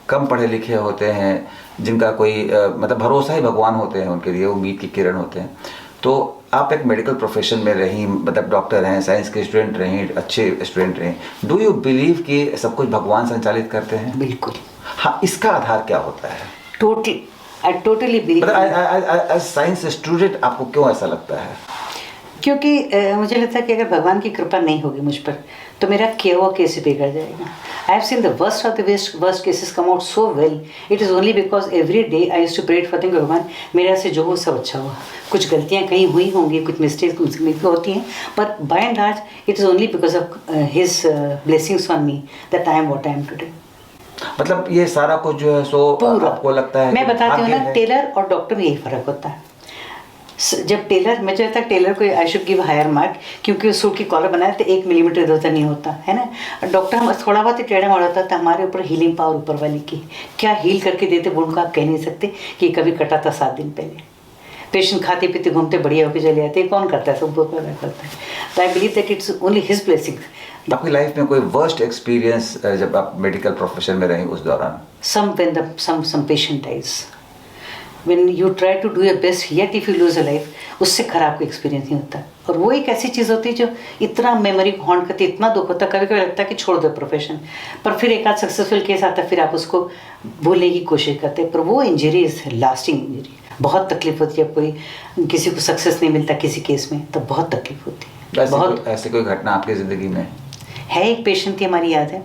कम पढ़े लिखे होते हैं, जिनका कोई मतलब भरोसा ही भगवान होते हैं उनके लिए, उम्मीद की किरण होते हैं, तो आप एक मेडिकल प्रोफेशन में रही, मतलब डॉक्टर हैं, साइंस के स्टूडेंट रहीं, अच्छे स्टूडेंट रहीं, डू यू बिलीव कि सब कुछ भगवान संचालित करते हैं? बिल्कुल। हाँ, इसका आधार क्या होता है? I totally believe. As science student आपको क्यों ऐसा लगता है? क्योंकि मुझे लगता है कि अगर भगवान की कृपा नहीं होगी मुझ पर तो मेरा किया हुआ केस बिगड़ जाएगा। I have seen the worst of the worst cases come out so well. It is only because every day I used to pray for thing भगवान मेरा से जो हो सब अच्छा हुआ। कुछ गलतियाँ कहीं हुई होंगी, कुछ मिस्टेक्स होती हैं, पर by and large it is only because of his blessings on me that I am what I am today. मतलब ये सारा कुछ जो है सो आपको लगता है? मैं बताती हूँ ना, टेलर और डॉक्टर में यही फ़र्क होता है। जब टेलर, मुझे लगता है टेलर को I should give higher mark, क्योंकि उस सूट की कॉलर बनाए तो 1 मिलीमीटर इधर उधर नहीं होता है ना। डॉक्टर हम थोड़ा बहुत ही टेढ़ा मारा होता था, हमारे ऊपर हीलिंग पावर ऊपर वाली की, क्या हील करके देते वो उनका आप कह नहीं सकते कि कभी कटा था 7 दिन पहले। पेशेंट खाते पीते घूमते बढ़िया होकर चले जाते हैं, कौन करता है, सब करता है। तो I believe that it's only his blessing. आपकी लाइफ में कोई वर्स्ट एक्सपीरियंस जब आप मेडिकल प्रोफेशन में रहीं उस दौरान? some patient dies, when you try to do your best yet if you lose a life, उससे खराब कोई एक्सपीरियंस नहीं होता। और वो एक ऐसी चीज़ होती है जो इतना मेमोरी को हॉन्ट करती है, इतना दुख होता है, कभी कभी लगता है कि छोड़ दो प्रोफेशन, पर फिर एक आध सक्सेसफुल केस आता है, फिर आप उसको भूलने की कोशिश करते हैं। पर वो इंजरी इज लास्टिंग इंजरी, बहुत तकलीफ होती है। कोई किसी को सक्सेस नहीं मिलता किसी केस में, तब बहुत तकलीफ होती है। बहुत ऐसी कोई घटना आपकी ज़िंदगी में है? एक पेशेंट थी हमारी, याद है,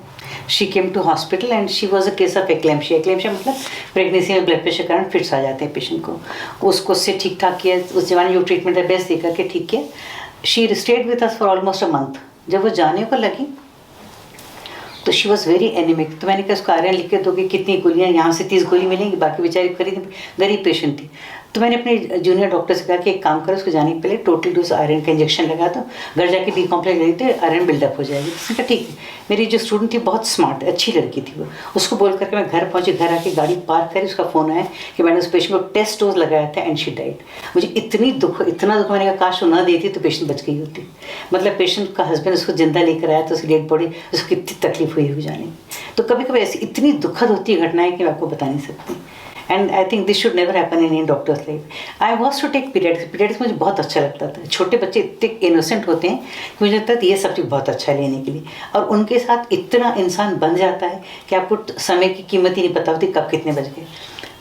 she came to hospital and she was a case of eclampsia. Eclampsia मतलब प्रेगनेंसी में ब्लड प्रेशर कारण फिट्स आ जाते हैं पेशेंट को। उसको उससे ठीक ठाक किया, उस जमाने जो ट्रीटमेंट है बेस्ट देकर के ठीक किया। She stayed with us for almost a month. जब वो जाने को लगी तो शी वॉज वेरी एनिमिक। तो मैंने कहा उसको आयरन लिख के दोगे, कितनी गोलियाँ, यहाँ से 30 गोली मिलेंगी, बाकी बेचारी खरीद, गरीब पेशेंट थी। तो मैंने अपने जूनियर डॉक्टर से कहा कि एक काम करो, उसको जाने के पहले टोटल डोज आयरन का इंजेक्शन लगा दो, घर जाके बी कॉम्प्लेक्स लगी तो आयरन बिल्डअप हो जाएगी। उसने कहा ठीक है। मेरी जो स्टूडेंट थी बहुत स्मार्ट, अच्छी लड़की थी वो, उसको बोल करके मैं घर पहुंची, घर आके गाड़ी पार्क करी, उसका फ़ोन आया कि मैंने उस पेशेंट को टेस्ट डोज लगाया था एंड शी डाइड। मुझे इतना दुख, मैंने कहा काश वो ना देती तो पेशेंट बच गई होती। मतलब पेशेंट का हस्बैंड उसको जिंदा लेकर आया तो उसकी डेड बॉडी, उसको कितनी तकलीफ हुई होगी जाने। तो कभी कभी ऐसी इतनी दुखद होती है घटनाएं कि मैं आपको बता नहीं सकती। And I think this should never happen in doctor's life. I was to take periods. Periods मुझे बहुत अच्छा लगता था। छोटे बच्चे इतने इनोसेंट होते हैं कि मुझे लगता है ये सब्जेक्ट बहुत अच्छा है लेने के लिए, और उनके साथ इतना इंसान बन जाता है कि आपको समय की कीमत ही नहीं पता होती कब कितने बज गए।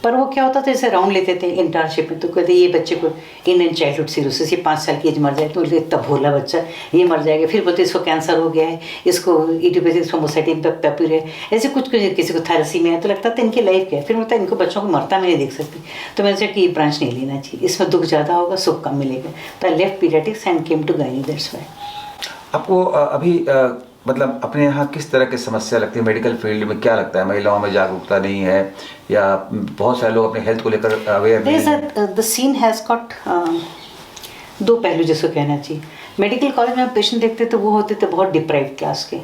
पर वो क्या होता था, जैसे राउंड लेते थे इंटर्नशिप में, तो कहते ये बच्चे को इंडियन चाइल्डहुड सीरोसिस, ये 5 साल की एज मर जाए, तो बोलते इतना भोला बच्चा ये मर जाएगा। फिर बोलते इसको कैंसर हो गया है, इसको इडियोपैथिक थ्रोम्बोसाइटिन पेपुर है, ऐसे कुछ किसी को थैलेसीमिया है। तो लगता था इनकी लाइफ क्या है। फिर मतलब इनको बच्चों को मरता मैं नहीं देख सकती। तो मैंने सोचा कि ये ब्रांच नहीं लेना चाहिए, इसमें दुख ज़्यादा होगा, सुख कम मिलेगा। तो I left paediatrics and came to gynae, that's why. आपको अभी मतलब अपने यहाँ किस तरह की समस्या लगती है? मेडिकल फील्ड में क्या लगता है, महिलाओं में जागरूकता नहीं है या बहुत सारे लोग अपने हेल्थ को लेकर अवेयर नहीं है? द सीन हैज़ गॉट 2 पहलू जिसको कहना चाहिए। मेडिकल कॉलेज में पेशेंट देखते तो वो होते थे बहुत डिप्राइव क्लास के,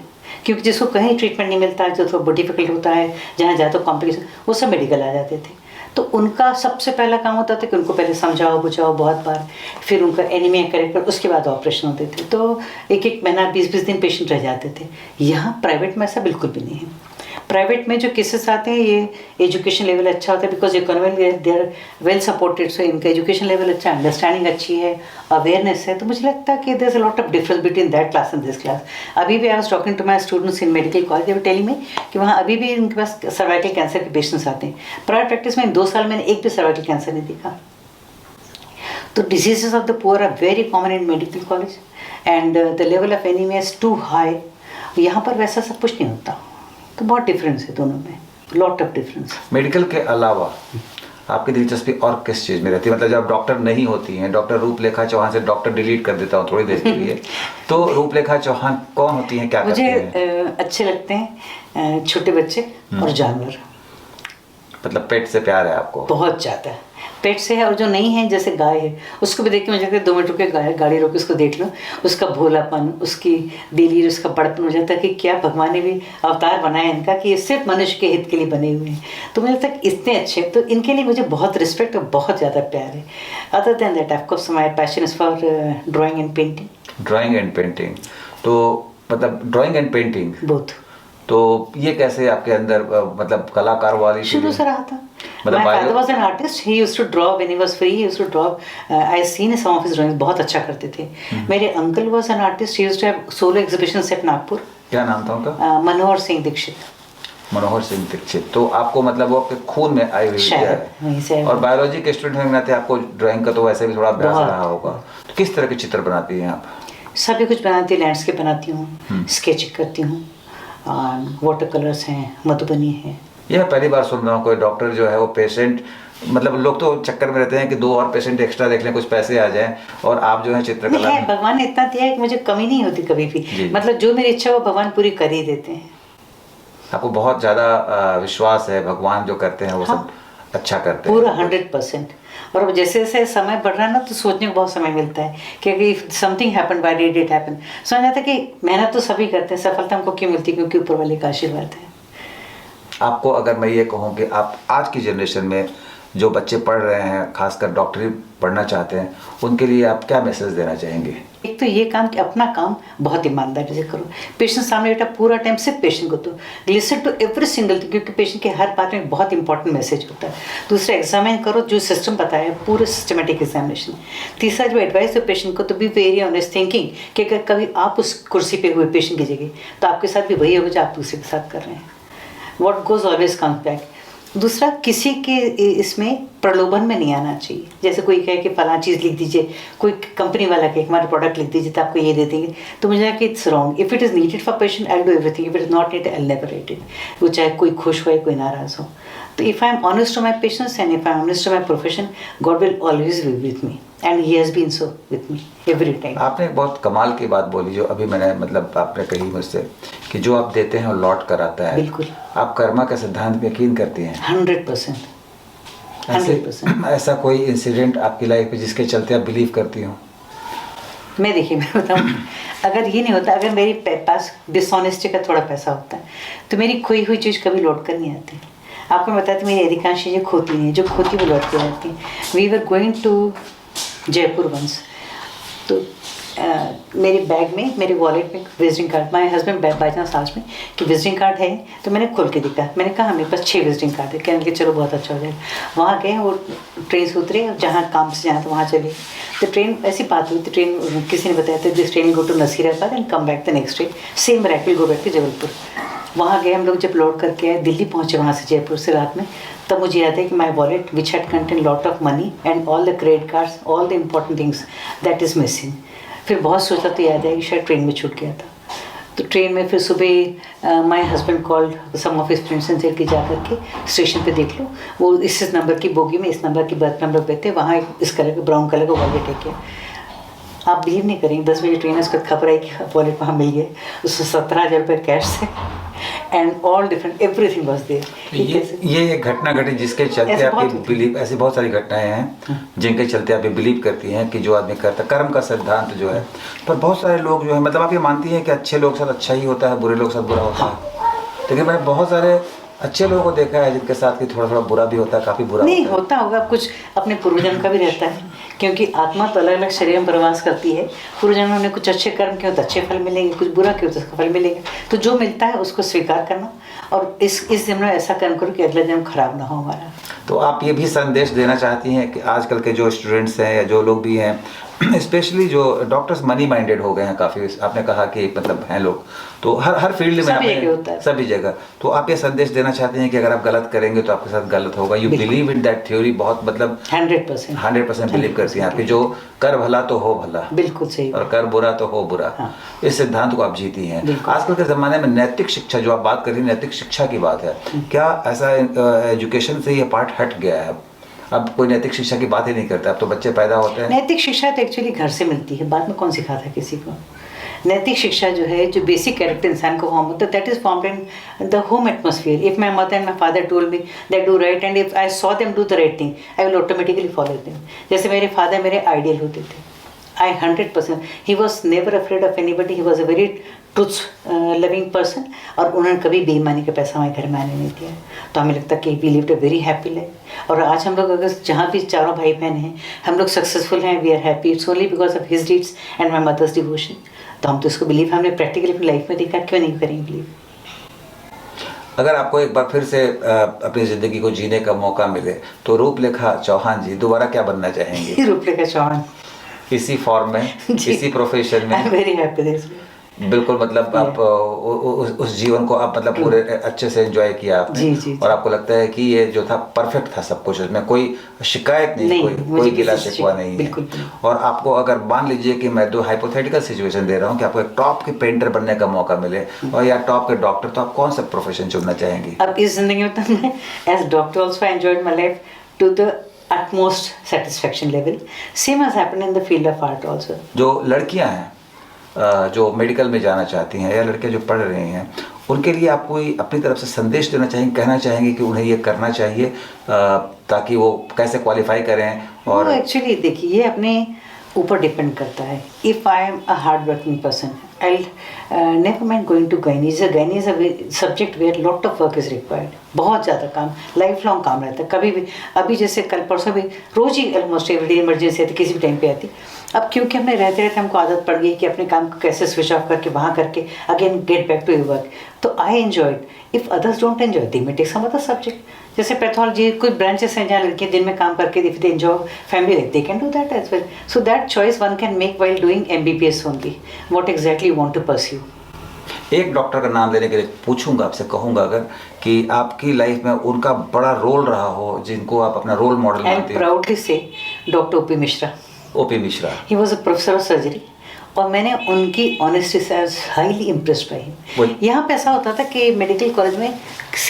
क्योंकि जिसको कहीं ट्रीटमेंट नहीं मिलता है, जो थोड़ा बहुत डिफिकल्ट होता है, जहाँ ज़्यादा कॉम्प्लिकेशन, वो सब मेडिकल आ जाते थे। तो उनका सबसे पहला काम होता था कि उनको पहले समझाओ बुझाओ बहुत बार, फिर उनका एनीमिया करेक्ट कर, उसके बाद ऑपरेशन होते थे। तो एक महीना 20-20 दिन पेशेंट रह जाते थे। यहाँ प्राइवेट में ऐसा बिल्कुल भी नहीं है। प्राइवेट में जो केसेस आते हैं ये एजुकेशन लेवल अच्छा होता है, because economy they are well supported, so इनका एजुकेशन लेवल अच्छा, अंडरस्टैंडिंग अच्छी है, अवेयरनेस है। तो मुझे लगता है कि there is a lot of difference between that class and this class. अभी भी I was talking to my students in medical college, they were telling me कि वहाँ अभी भी इनके पास सर्वाइकल कैंसर के पेशेंट्स आते हैं। प्राइवेट प्रैक्टिस में 2 साल मैंने एक भी सर्वाइकल कैंसर नहीं देखा। तो diseases of the poor are very common in medical college and the level of anaemia is too high. यहाँ पर वैसा सब कुछ नहीं होता। तो बहुत डिफरेंस है दोनों में, लॉट ऑफ डिफरेंस। मेडिकल के अलावा आपकी दिलचस्पी और किस चीज़ में रहती है? मतलब जब डॉक्टर नहीं होती हैं, डॉक्टर रूपलेखा चौहान से डॉक्टर डिलीट कर देता हूँ थोड़ी देर के लिए, तो रूपलेखा चौहान कौन होती हैं, क्या करती हैं? मुझे अच्छे लगते हैं छोटे बच्चे और जानवर। मतलब पेट से प्यार है आपको? बहुत ज़्यादा पेट से है। और जो नहीं है, जैसे गाय है, उसको भी देख के मुझे लगता है 2 मिनट रुक के गाड़ी रोक के उसको देख लो, उसका भोलापन, उसकी दिली, उसका बड़पन हो जाता है कि क्या भगवान ने भी अवतार बनाया इनका कि ये सिर्फ मनुष्य के हित के लिए बने हुए हैं। तो मुझे लगता है कि इतने अच्छे, तो इनके लिए मुझे बहुत रिस्पेक्ट और बहुत ज़्यादा प्यार है। Other than that of course my passion is for drawing and painting. Drawing and painting, तो मतलब ड्राइंग एंड पेंटिंग बोथ। तो ये कैसे आपके अंदर मतलब कलाकार वाली शुरू से रहा था। मतलब My father was an artist. He used to draw when he was free. He used to draw. I seen some of his drawings. बहुत अच्छा करते थे। मेरे uncle was an artist. He used to have solo exhibitions at Nagpur. क्या नाम था उनका? मनोहर सिंह दीक्षित। मनोहर सिंह दीक्षित। तो आपको मतलब वो आपके खून में आई हुई विद्या है। और बायोलॉजी के स्टूडेंट में थे, आपको ड्राइंग का तो वैसे भी थोड़ा अभ्यास रहा होगा। तो किस तरह के चित्र बनाती हैं आप? सभी कुछ बनाती, लैंडस्केप बनाती हूँ, स्केचिंग करती हूँ, वाटर कलर्स हैं, मधुबनी है। यह पहली बार सुन रहा हूँ कोई डॉक्टर जो है वो पेशेंट, मतलब लोग तो चक्कर में रहते हैं कि 2 और पेशेंट एक्स्ट्रा देख लें, कुछ पैसे आ जाएं, और आप जो है चित्रकला है, भगवान ने इतना दिया है कि मुझे कमी नहीं होती कभी भी। मतलब जो मेरी इच्छा वो भगवान पूरी कर ही देते हैं। आपको बहुत ज़्यादा विश्वास है, भगवान जो करते हैं वो सब अच्छा करते हैं पूरा 100%। और जैसे जैसे समय बढ़ रहा है ना, तो सोचने को बहुत समय मिलता है कि something happen, why did it happen. समझ आता है कि मेहनत तो सभी करते हैं, सफलता हमको क्यों मिलती है? क्योंकि ऊपर वाले का आशीर्वाद है। आपको अगर मैं ये कहूँ कि आप आज की जनरेशन में जो बच्चे पढ़ रहे हैं, खासकर डॉक्टरी पढ़ना चाहते हैं, उनके लिए आप क्या मैसेज देना चाहेंगे? एक तो ये काम कि अपना काम बहुत ईमानदारी से करो, पेशेंट सामने बेटा पूरा टाइम सिर्फ पेशेंट को दो, listen to every single thing, क्योंकि पेशेंट के हर बात में बहुत इंपॉर्टेंट मैसेज होता है। दूसरा, एग्जामिन करो, जो सिस्टम बताया है पूरे सिस्टमेटिक एग्जामिनेशन। तीसरा, जो एडवाइस दो पेशेंट को, तो बी वेरी ऑनेस्ट थिंकिंग कि अगर कभी आप उस कुर्सी पे हुए पेशेंट की जगह, तो आपके साथ भी वही होगा जो आप दूसरे के साथ कर रहे हैं। What goes always comes back. दूसरा, किसी के इसमें प्रलोभन में नहीं आना चाहिए। जैसे कोई कहे कि फलां चीज़ लिख दीजिए, कोई कंपनी वाला कहे हमारा प्रोडक्ट लिख दीजिए तो आपको ये दे देंगे, तो मुझे लगा कि it's wrong. If it is needed for patient I do everything, if it is not needed I never write it. वो चाहे कोई खुश हो या कोई नाराज़ हो। तो if I am honest to my patients and if I am honest to my profession, God will always be with me and he has been so with me every time. आपने एक बहुत कमाल की बात बोली, जो अभी मैंने मतलब आपने कही मुझसे, कि जो आप देते हैं वो लौट कर आता है। बिल्कुल। आप कर्मा के सिद्धांत पे यकीन करती हैं? 100%। 100%। ऐसा कोई इंसिडेंट आपकी लाइफ में जिसके चलते आप बिलीव करती हो? मैं देखिए, मैं बताऊँ, अगर ये नहीं होता, अगर मेरे पास डिसऑनेस्टी का थोड़ा पैसा होता है, तो मेरी खोई हुई चीज़ कभी लौट कर नहीं आती। आपको मैं बताती, मेरी अधिकांश चीज़ें खोती नहीं, जो खोती वो लौट कर आती हैं। We were going to Jaipur once, तो मेरे बैग में, मेरे वॉलेट में visiting card, my husband by chance आज में कि विजिटिंग कार्ड है, तो मैंने खोल के देखा। मैंने कहा मेरे पास 6 विजिटिंग कार्ड है। कहने के चलो बहुत अच्छा हो जाएगा। वहाँ गए, वो ट्रेन से उतरे, जहाँ काम से जाना था वहाँ चले। तो ट्रेन ऐसी बात हुई, तो ट्रेन किसी ने बताया था this train go to Nasirabad and come back the next day, same rack will go back to Jabalpur. वहाँ गए हम लोग, जब लौट करके आए, दिल्ली पहुँचे वहाँ से जयपुर से रात में, तब मुझे याद है कि my wallet which had contain lot of money and all the credit cards, all the important things, that is missing. फिर बहुत सोचा, तो याद है कि शायद ट्रेन में छूट गया था। तो ट्रेन में फिर सुबह my husband called some of his friends and said कि जा करके स्टेशन पे देख लो, वो इस नंबर की बोगी में, इस नंबर की बर्थ नंबर पे थे, वहाँ एक इस कलर के ब्राउन कलर का वॉलेट है क्या। आप बिलीव नहीं करेंगे, 10 बजे ट्रेन है, उसका खबर आई कि वॉलेट वहाँ मिल गया। उसमें 17,000 रुपये कैश थे and all different, everything was there. ये एक घटना घटी जिसके चलते आपकी बिलीव, ऐसी बहुत सारी घटनाएं हैं जिनके चलते आप ये बिलीव करती हैं कि जो आदमी करता, कर्म का सिद्धांत जो है। पर बहुत सारे लोग जो है, मतलब आप ये मानती हैं कि अच्छे लोग साथ अच्छा ही होता है, बुरे लोग साथ बुरा होता है? लेकिन मैंने बहुत सारे अच्छे लोगों को देखा है जिनके साथ कि थोड़ा थोड़ा बुरा भी होता है, काफ़ी बुरा नहीं होता होगा, कुछ अपने पूर्वजन्म का भी रहता है, क्योंकि आत्मा तो अलग अलग शरीर में प्रवास करती है। पूर्वजन्म में कुछ अच्छे कर्म किए तो अच्छे फल मिलेंगे, कुछ बुरा किए तो उसका फल मिलेगा। तो जो मिलता है उसको स्वीकार करना, और इस जन्म में ऐसा कर्म करो कि अगला जन्म खराब ना हो हमारा। तो आप ये भी संदेश देना चाहती हैं कि आजकल के जो स्टूडेंट्स हैं या जो लोग भी हैं, स्पेशली जो डॉक्टर्स मनी माइंडेड हो गए हैं काफ़ी, आपने कहा कि मतलब हैं लोग, तो हर फील्ड में सभी जगह होता है, सभी जगह, तो आप ये संदेश देना चाहते हैं कि अगर आप गलत करेंगे तो आपके साथ गलत होगा। You believe in that theory, बहुत मतलब 100% बिलीव करती हैं आपकी, जो कर भला तो हो भला, बिल्कुल सही, और कर बुरा तो हो बुरा। हाँ। इस सिद्धांत को आप जीती हैं। आजकल के ज़माने में नैतिक शिक्षा, जो आप बात कर रही हैं, नैतिक शिक्षा की बात है, क्या ऐसा एजुकेशन से ये पार्ट हट गया है? अब कोई नैतिक शिक्षा की बात ही नहीं करता, अब तो बच्चे पैदा होते हैं। नैतिक शिक्षा तो एक्चुअली घर से मिलती है, बाद में कौन सिखाता है किसी को। नैतिक शिक्षा जो है, जो बेसिक कैरेक्टर इंसान को फॉर्म होता है, that is formed in the home atmosphere. If my mother and my father told me that do right and if I saw them do the right thing, I will automatically follow them. जैसे मेरे फादर मेरे आइडियल होते थे, आई 100%, he was never afraid of anybody, he was a very truth loving person, और उन्होंने कभी बेईमानी का पैसा हमारे घर में आने नहीं दिया। तो हमें लगता है कि we lived a very happy life. और आज हम लोग अगर जहाँ भी चारों भाई बहन हैं, हम लोग सक्सेसफुल हैं, we are happy, it's only because of his deeds and my mother's devotion. तो हम तो इसको बिलीव, हमने प्रैक्टिकली अपनी लाइफ में देखा, क्यों नहीं करेंगे बिलीव। अगर आपको एक बार फिर से अपनी ज़िंदगी को जीने का मौका मिले, तो रूपलेखा चौहान जी दोबारा क्या बनना चाहेंगे? रूपलेखा चौहान, इसी फॉर्म में, इसी प्रोफेशन में? आई एम वेरी हैप्पी दिस। बिल्कुल, मतलब आप उस जीवन को आप मतलब पूरे अच्छे से एंजॉय किया आपने। जी, जी, और आपको लगता है कि ये जो था परफेक्ट था, सब कुछ, उसमें कोई शिकायत नहीं, कोई गिला शिकवा नहीं है। और आपको अगर मान लीजिए कि मैं 2 हाइपोथेटिकल सिचुएशन दे रहा हूँ कि आपको एक टॉप के पेंटर बनने का मौका मिले और या टॉप के डॉक्टर, तो आप कौन सा प्रोफेशन चुनना चाहेंगी? अब इस जिंदगी में तो मैं as doctor also enjoyed my life to the utmost satisfaction level. Same has happened in the field of art also. जो लड़कियां हैं जो मेडिकल में जाना चाहती हैं, या लड़कियां जो पढ़ रही हैं, उनके लिए आप कोई अपनी तरफ से संदेश देना चाहेंगे, कहना चाहेंगे कि उन्हें ये करना चाहिए ताकि वो कैसे क्वालिफाई करें? और एक्चुअली देखिए, ये अपने ऊपर डिपेंड करता है। If I am a hard working person I'll never mind going to gynae. Gynae is a subject where lot of work is required. बहुत ज़्यादा काम, लाइफ लॉन्ग काम रहता है. कभी भी, अभी जैसे कल परसों भी रोज़ ही ऑलमोस्ट एवरीडे इमरजेंसी आती, किसी भी टाइम पे आती. अब क्योंकि हमने रहते रहते हमको आदत पड़ गई कि अपने काम को कैसे स्विच ऑफ करके वहाँ करके again get back to your work. तो I enjoy it. If others don't enjoy they may take some other subject. जैसे पैथोलॉजी कुछ ब्रांचेस हैं जहाँ लड़के दिन में काम करके if they enjoy family life they can do that as well. So that choice one can make while doing MBBS only. What exactly you want to pursue. एक डॉक्टर का नाम लेने के लिए पूछूंगा आपसे, कहूंगा अगर कि आपकी लाइफ में उनका बड़ा रोल रहा हो जिनको आप अपना रोल मॉडल आई मानते हैं. प्राउडली से doctor O.P. Mishra. O.P. Mishra. He was a professor of surgery और मैंने उनकी ऑनेस्टी से हाईली इम्प्रेस्ड बाई हिम. यहाँ पे ऐसा होता था कि मेडिकल कॉलेज में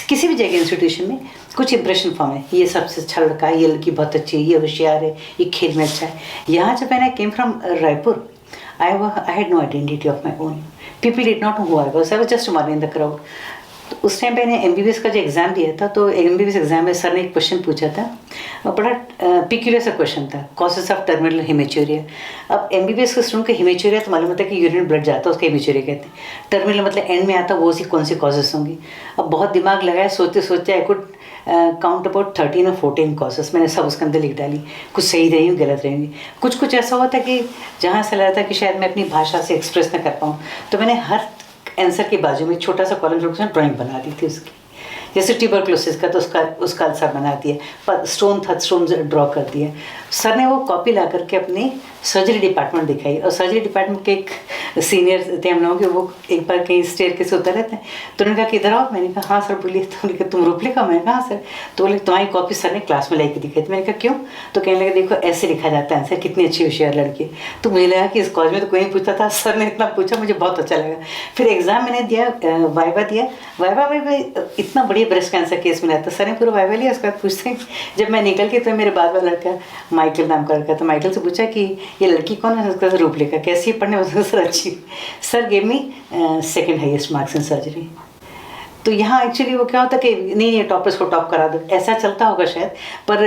किसी भी जगह इंस्टीट्यूशन में कुछ इंप्रेशन फॉर्म है, ये सबसे अच्छा लड़का है, ये लड़की बहुत अच्छी है, ये होशियार है, ये खेल में अच्छा है. यहाँ जब मैंने came from Raipur, I had no identity of my own. People did not know who I was. I was just one in the crowd. तो उस टाइम मैंने MBBS का जो एग्ज़ाम दिया था, तो MBBS एग्ज़ाम में सर ने एक क्वेश्चन पूछा था, बड़ा पिक्यूलियर सा क्वेश्चन था, कॉजेस ऑफ टर्मिनल हेमेचूरिया. अब MBBS के स्टूडेंट को हेमेचूरिया तो मालूम होता है कि यूरिन ब्लड जाता है, उसका हेमेचूरिया कहते हैं. टर्मिनल मतलब एंड में आता, वो सी कौन सी कॉजेस होंगी. अब बहुत दिमाग लगाया, सोचते सोचते आई कुड काउंट अबाउट 13 और 14 कॉजेस. मैंने सब उसके अंदर लिख डाली. कुछ सही रहेंगी, गलत रहेंगी. कुछ ऐसा होता है कि जहाँ ऐसा लग रहा था कि शायद मैं अपनी भाषा से एक्सप्रेस ना कर पाऊँ, तो मैंने हर आंसर के बाजू में छोटा सा कॉलम जोड़कर ड्राइंग बना दी थी उसकी. जैसे ट्यूबरक्लोसिस का तो उसका अल्सर बना दिया, पर स्टोन था, स्टोन ड्रॉ कर दिया. सर ने वो कॉपी ला करके अपने सर्जरी डिपार्टमेंट दिखाई, और सर्जरी डिपार्टमेंट के एक सीनियर थे हम लोगों के, वो एक बार कहीं स्टेयर से उतर रहते हैं, तो उन्होंने कहा कि इधर आओ. मैंने कहा हाँ सर बोलिए. तो उन्होंने कहा तुम रूपरेखा? मैंने कहा हाँ सर. तो बोले तुम्हारी कॉपी सर ने क्लास में लेके दिखाई. तो मैंने कहा क्यों? तो कहने लगे देखो ऐसे लिखा जाता है आंसर, कितनी अच्छी होशियार लड़की. तो मुझे लगा कि इस कॉलेज में तो कोई नहीं पूछता था, सर ने इतना पूछा, मुझे बहुत अच्छा लगा. फिर एग्ज़ाम मैंने दिया, वाइवा दिया. वाइवा में इतना बढ़िया ब्रेस्ट कैंसर केस मिला था. सर ने पूरा वाइवा लिया. उसके बाद पूछते हैं, जब मैं निकल के, तो मेरे बाद वाला लड़का माइकल नाम का लड़का था, माइकल से पूछा कि ये लड़की कौन है? उसका रूपरेखा. कैसी है पढ़ने में? सर अच्छी. Sir gave me second highest marks in surgery. तो यहाँ एक्चुअली वो क्या होता कि नहीं टॉपर्स को टॉप करा दो, ऐसा चलता होगा शायद, पर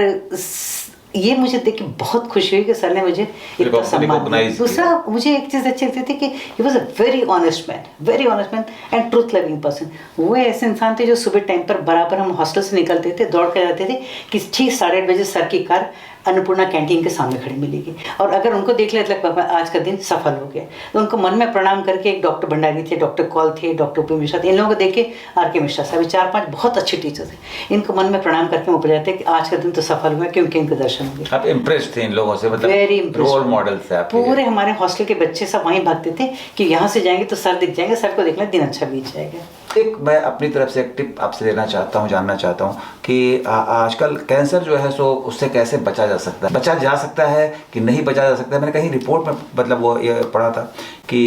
ये मुझे देख के बहुत खुशी हुई कि सर ने मुझे इतना सम्मान दिया. दूसरा मुझे एक चीज़ अच्छी लगती थी कि he was a very honest man and truth loving person. वो ऐसे इंसान थे जो सुबह टाइम पर बराबर, हम हॉस्टल से निकलते थे, दौड़ कर जाते थे कि ठीक 8:30 बजे सर की कार अन्नपूर्णा कैंटीन के सामने खड़ी मिलेगी, और अगर उनको देख लेते लगता आज का दिन सफल हो गया. तो उनको मन में प्रणाम करके, एक डॉक्टर भंडारी थे, डॉक्टर कौल थे, डॉक्टर O.P. मिश्रा थे, इन लोगों को देख के R.K. मिश्रा साहब, 4-5 बहुत अच्छे टीचर थे, इनको मन में प्रणाम करके ऊपर जाते कि आज का दिन तो सफल हुआ क्योंकि इनके दर्शन हुए. आप इम्प्रेस थे इन लोगों से, मतलब वेरी रोल मॉडल थे आप. पूरे हमारे हॉस्टल के बच्चे सब वहीं भागते थे कि यहाँ से जाएंगे तो सर दिख जाएंगे, सर को देखना दिन अच्छा बीत जाएगा. एक मैं अपनी तरफ से एक टिप आपसे देना चाहता हूँ, जानना चाहता हूँ कि आजकल कैंसर जो है सो उससे कैसे बचा जा सकता है, बचा जा सकता है कि नहीं बचा जा सकता है. मैंने कहीं रिपोर्ट में मतलब वो ये पढ़ा था कि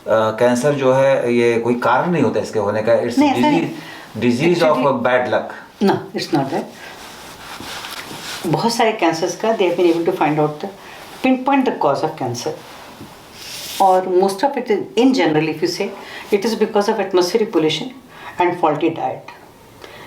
कैंसर जो है ये कोई कारण नहीं होता इसके होने का. It's disease of bad luck. No, it's not that. बहुत सारे कैंसर्स का they have been able to find out the pinpoint the cause of cancer, और most of it in general if you say it is because of atmospheric pollution and faulty diet.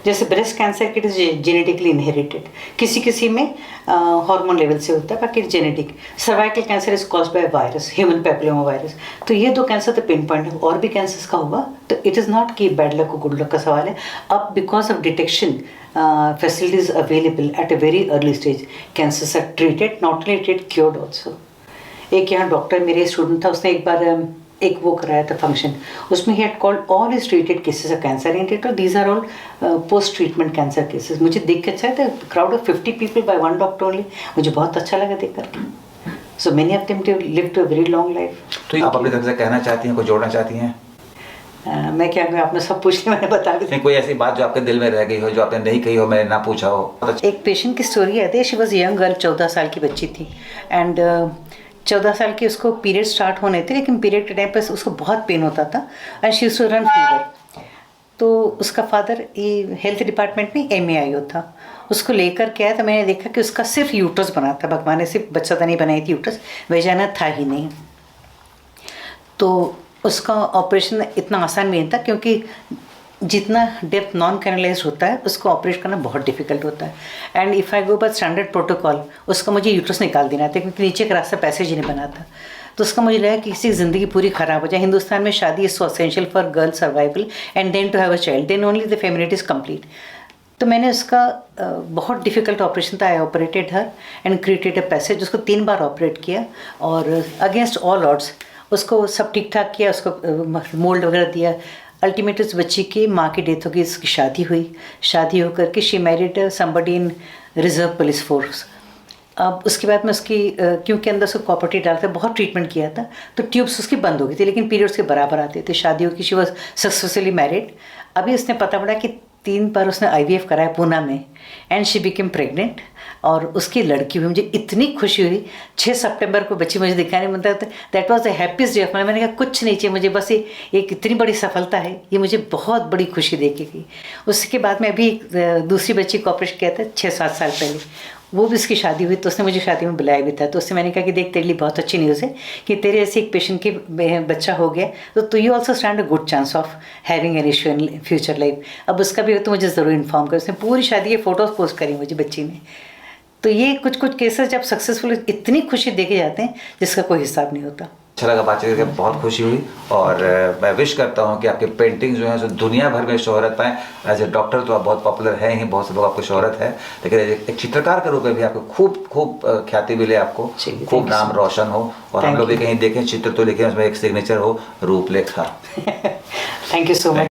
जैसे breast cancer it is genetically inherited, किसी में हार्मोन लेवल से होता है, बाकी genetic. Cervical cancer is caused by virus, human papilloma virus. तो ये 2 कैंसर तो पिन पॉइंट है. और भी कैंसर्स का होगा, तो इट इज़ नॉट कि बैड लक और गुड लक का सवाल है. अब because of detection facilities available at a very early stage, cancers are treated, not only treat, cured also. एक यहाँ डॉक्टर मेरे स्टूडेंट था, उसने एक बार एक वो कराया था फंक्शन, उसमें ही had called all his treated cases of cancer in it, these are all post treatment cancer cases. मुझे देख के अच्छा था, crowd of 50 people by 1 doctor only, मुझे बहुत अच्छा लगा देख करके. So many of them lived a very long life. तो आप अपनी तरफ से कहना चाहती हैं, कोई जोड़ना चाहती हैं? मैं क्या कहूँ, आपने सब पूछ लिया, मैंने बता दिया. कोई ऐसी बात जो आपके दिल में रह गई हो, जो आपने नहीं कही हो, मैंने ना पूछा हो? एक पेशेंट की स्टोरी है. शी वॉज यंग गर्ल, 14 साल की बच्ची थी, एंड 14 साल की उसको पीरियड स्टार्ट होने थे, लेकिन पीरियड के टाइम पर उसको बहुत पेन होता था, and she used to run fever. तो उसका फादर ये हेल्थ डिपार्टमेंट में MAIO था, उसको लेकर के आया. तो मैंने देखा कि उसका सिर्फ यूट्रस बना था, भगवान ने सिर्फ बच्चादानी बनाई थी, यूट्रस वेजाना था ही नहीं. तो उसका ऑपरेशन इतना आसान भी नहीं था, क्योंकि जितना डेप्थ नॉन कैनलाइज होता है उसको ऑपरेट करना बहुत डिफिकल्ट होता है. And if I go by standard protocol, उसका मुझे यूट्रस निकाल देना था, क्योंकि नीचे का रास्ता पैसेज ही नहीं बना था. तो उसका मुझे लगा कि किसी की ज़िंदगी पूरी ख़राब हो जाए। हिंदुस्तान में shaadi is so essential for girl survival and then to have a child, then only the femininity is complete. तो मैंने उसका बहुत डिफ़िकल्ट ऑपरेशन था। I operated her and created a passage. उसको 3 बार ऑपरेट किया और अगेंस्ट ऑल ऑड्स उसको सब ठीक ठाक किया, उसको मोल्ड वगैरह दिया। अल्टीमेटली उस बच्ची की माँ की डेथ हो गई, उसकी शादी हुई। शादी होकर के she married somebody in reserve police force. अब उसके बाद में उसकी क्योंकि अंदर उसको कॉपर टी डालते बहुत ट्रीटमेंट किया था, तो ट्यूब्स उसकी बंद हो गई थी, लेकिन पीरियड्स के बराबर आते थे। शादियों की शी वॉज सक्सेसफुली मैरिड। अभी उसने पता पड़ा कि 3 बार उसने IVF कराया पूना में एंड शी बिकेम प्रेग्नेंट और उसकी लड़की हुई। मुझे इतनी खुशी हुई। 6 सितंबर को बच्ची मुझे दिखाने में, that was the happiest day of my. मैंने कहा कुछ नहीं चाहिए मुझे, बस ये एक इतनी बड़ी सफलता है, ये मुझे बहुत बड़ी खुशी दे के गई। उसके बाद में अभी दूसरी बच्ची को ऑपरेशन किया था 6-7 साल पहले, वो भी उसकी शादी हुई, तो उसने मुझे शादी में बुलाया भी था। तो उससे मैंने कहा कि देख तेरे लिए बहुत अच्छी न्यूज़ है कि तेरे ऐसे एक पेशेंट की बच्चा हो गया, तो you also stand a good chance of having an issue in future life. अब उसका भी हो तो मुझे ज़रूर इन्फॉर्म कर। उसने पूरी शादी के फ़ोटोज़ पोस्ट करी मुझे बच्ची ने। तो ये कुछ कुछ केसेस जब सक्सेसफुल इतनी खुशी देखे जाते हैं जिसका कोई हिसाब नहीं होता। अच्छा लगा बातचीत करके, बहुत खुशी हुई और मैं विश करता हूँ कि आपके पेंटिंग जो है जो दुनिया भर में शोहरत पाएँ। एज ए डॉक्टर तो आप बहुत पॉपुलर हैं ही, बहुत से लोग आपको शोहरत है, लेकिन एक चित्रकार के रूप में भी आपको खूब खूब ख्याति मिले, आपको खूब नाम रोशन हो और हम लोग भी कहीं देखें चित्र तो लिखें उसमें एक सिग्नेचर हो, Rooplekha. Thank you so much.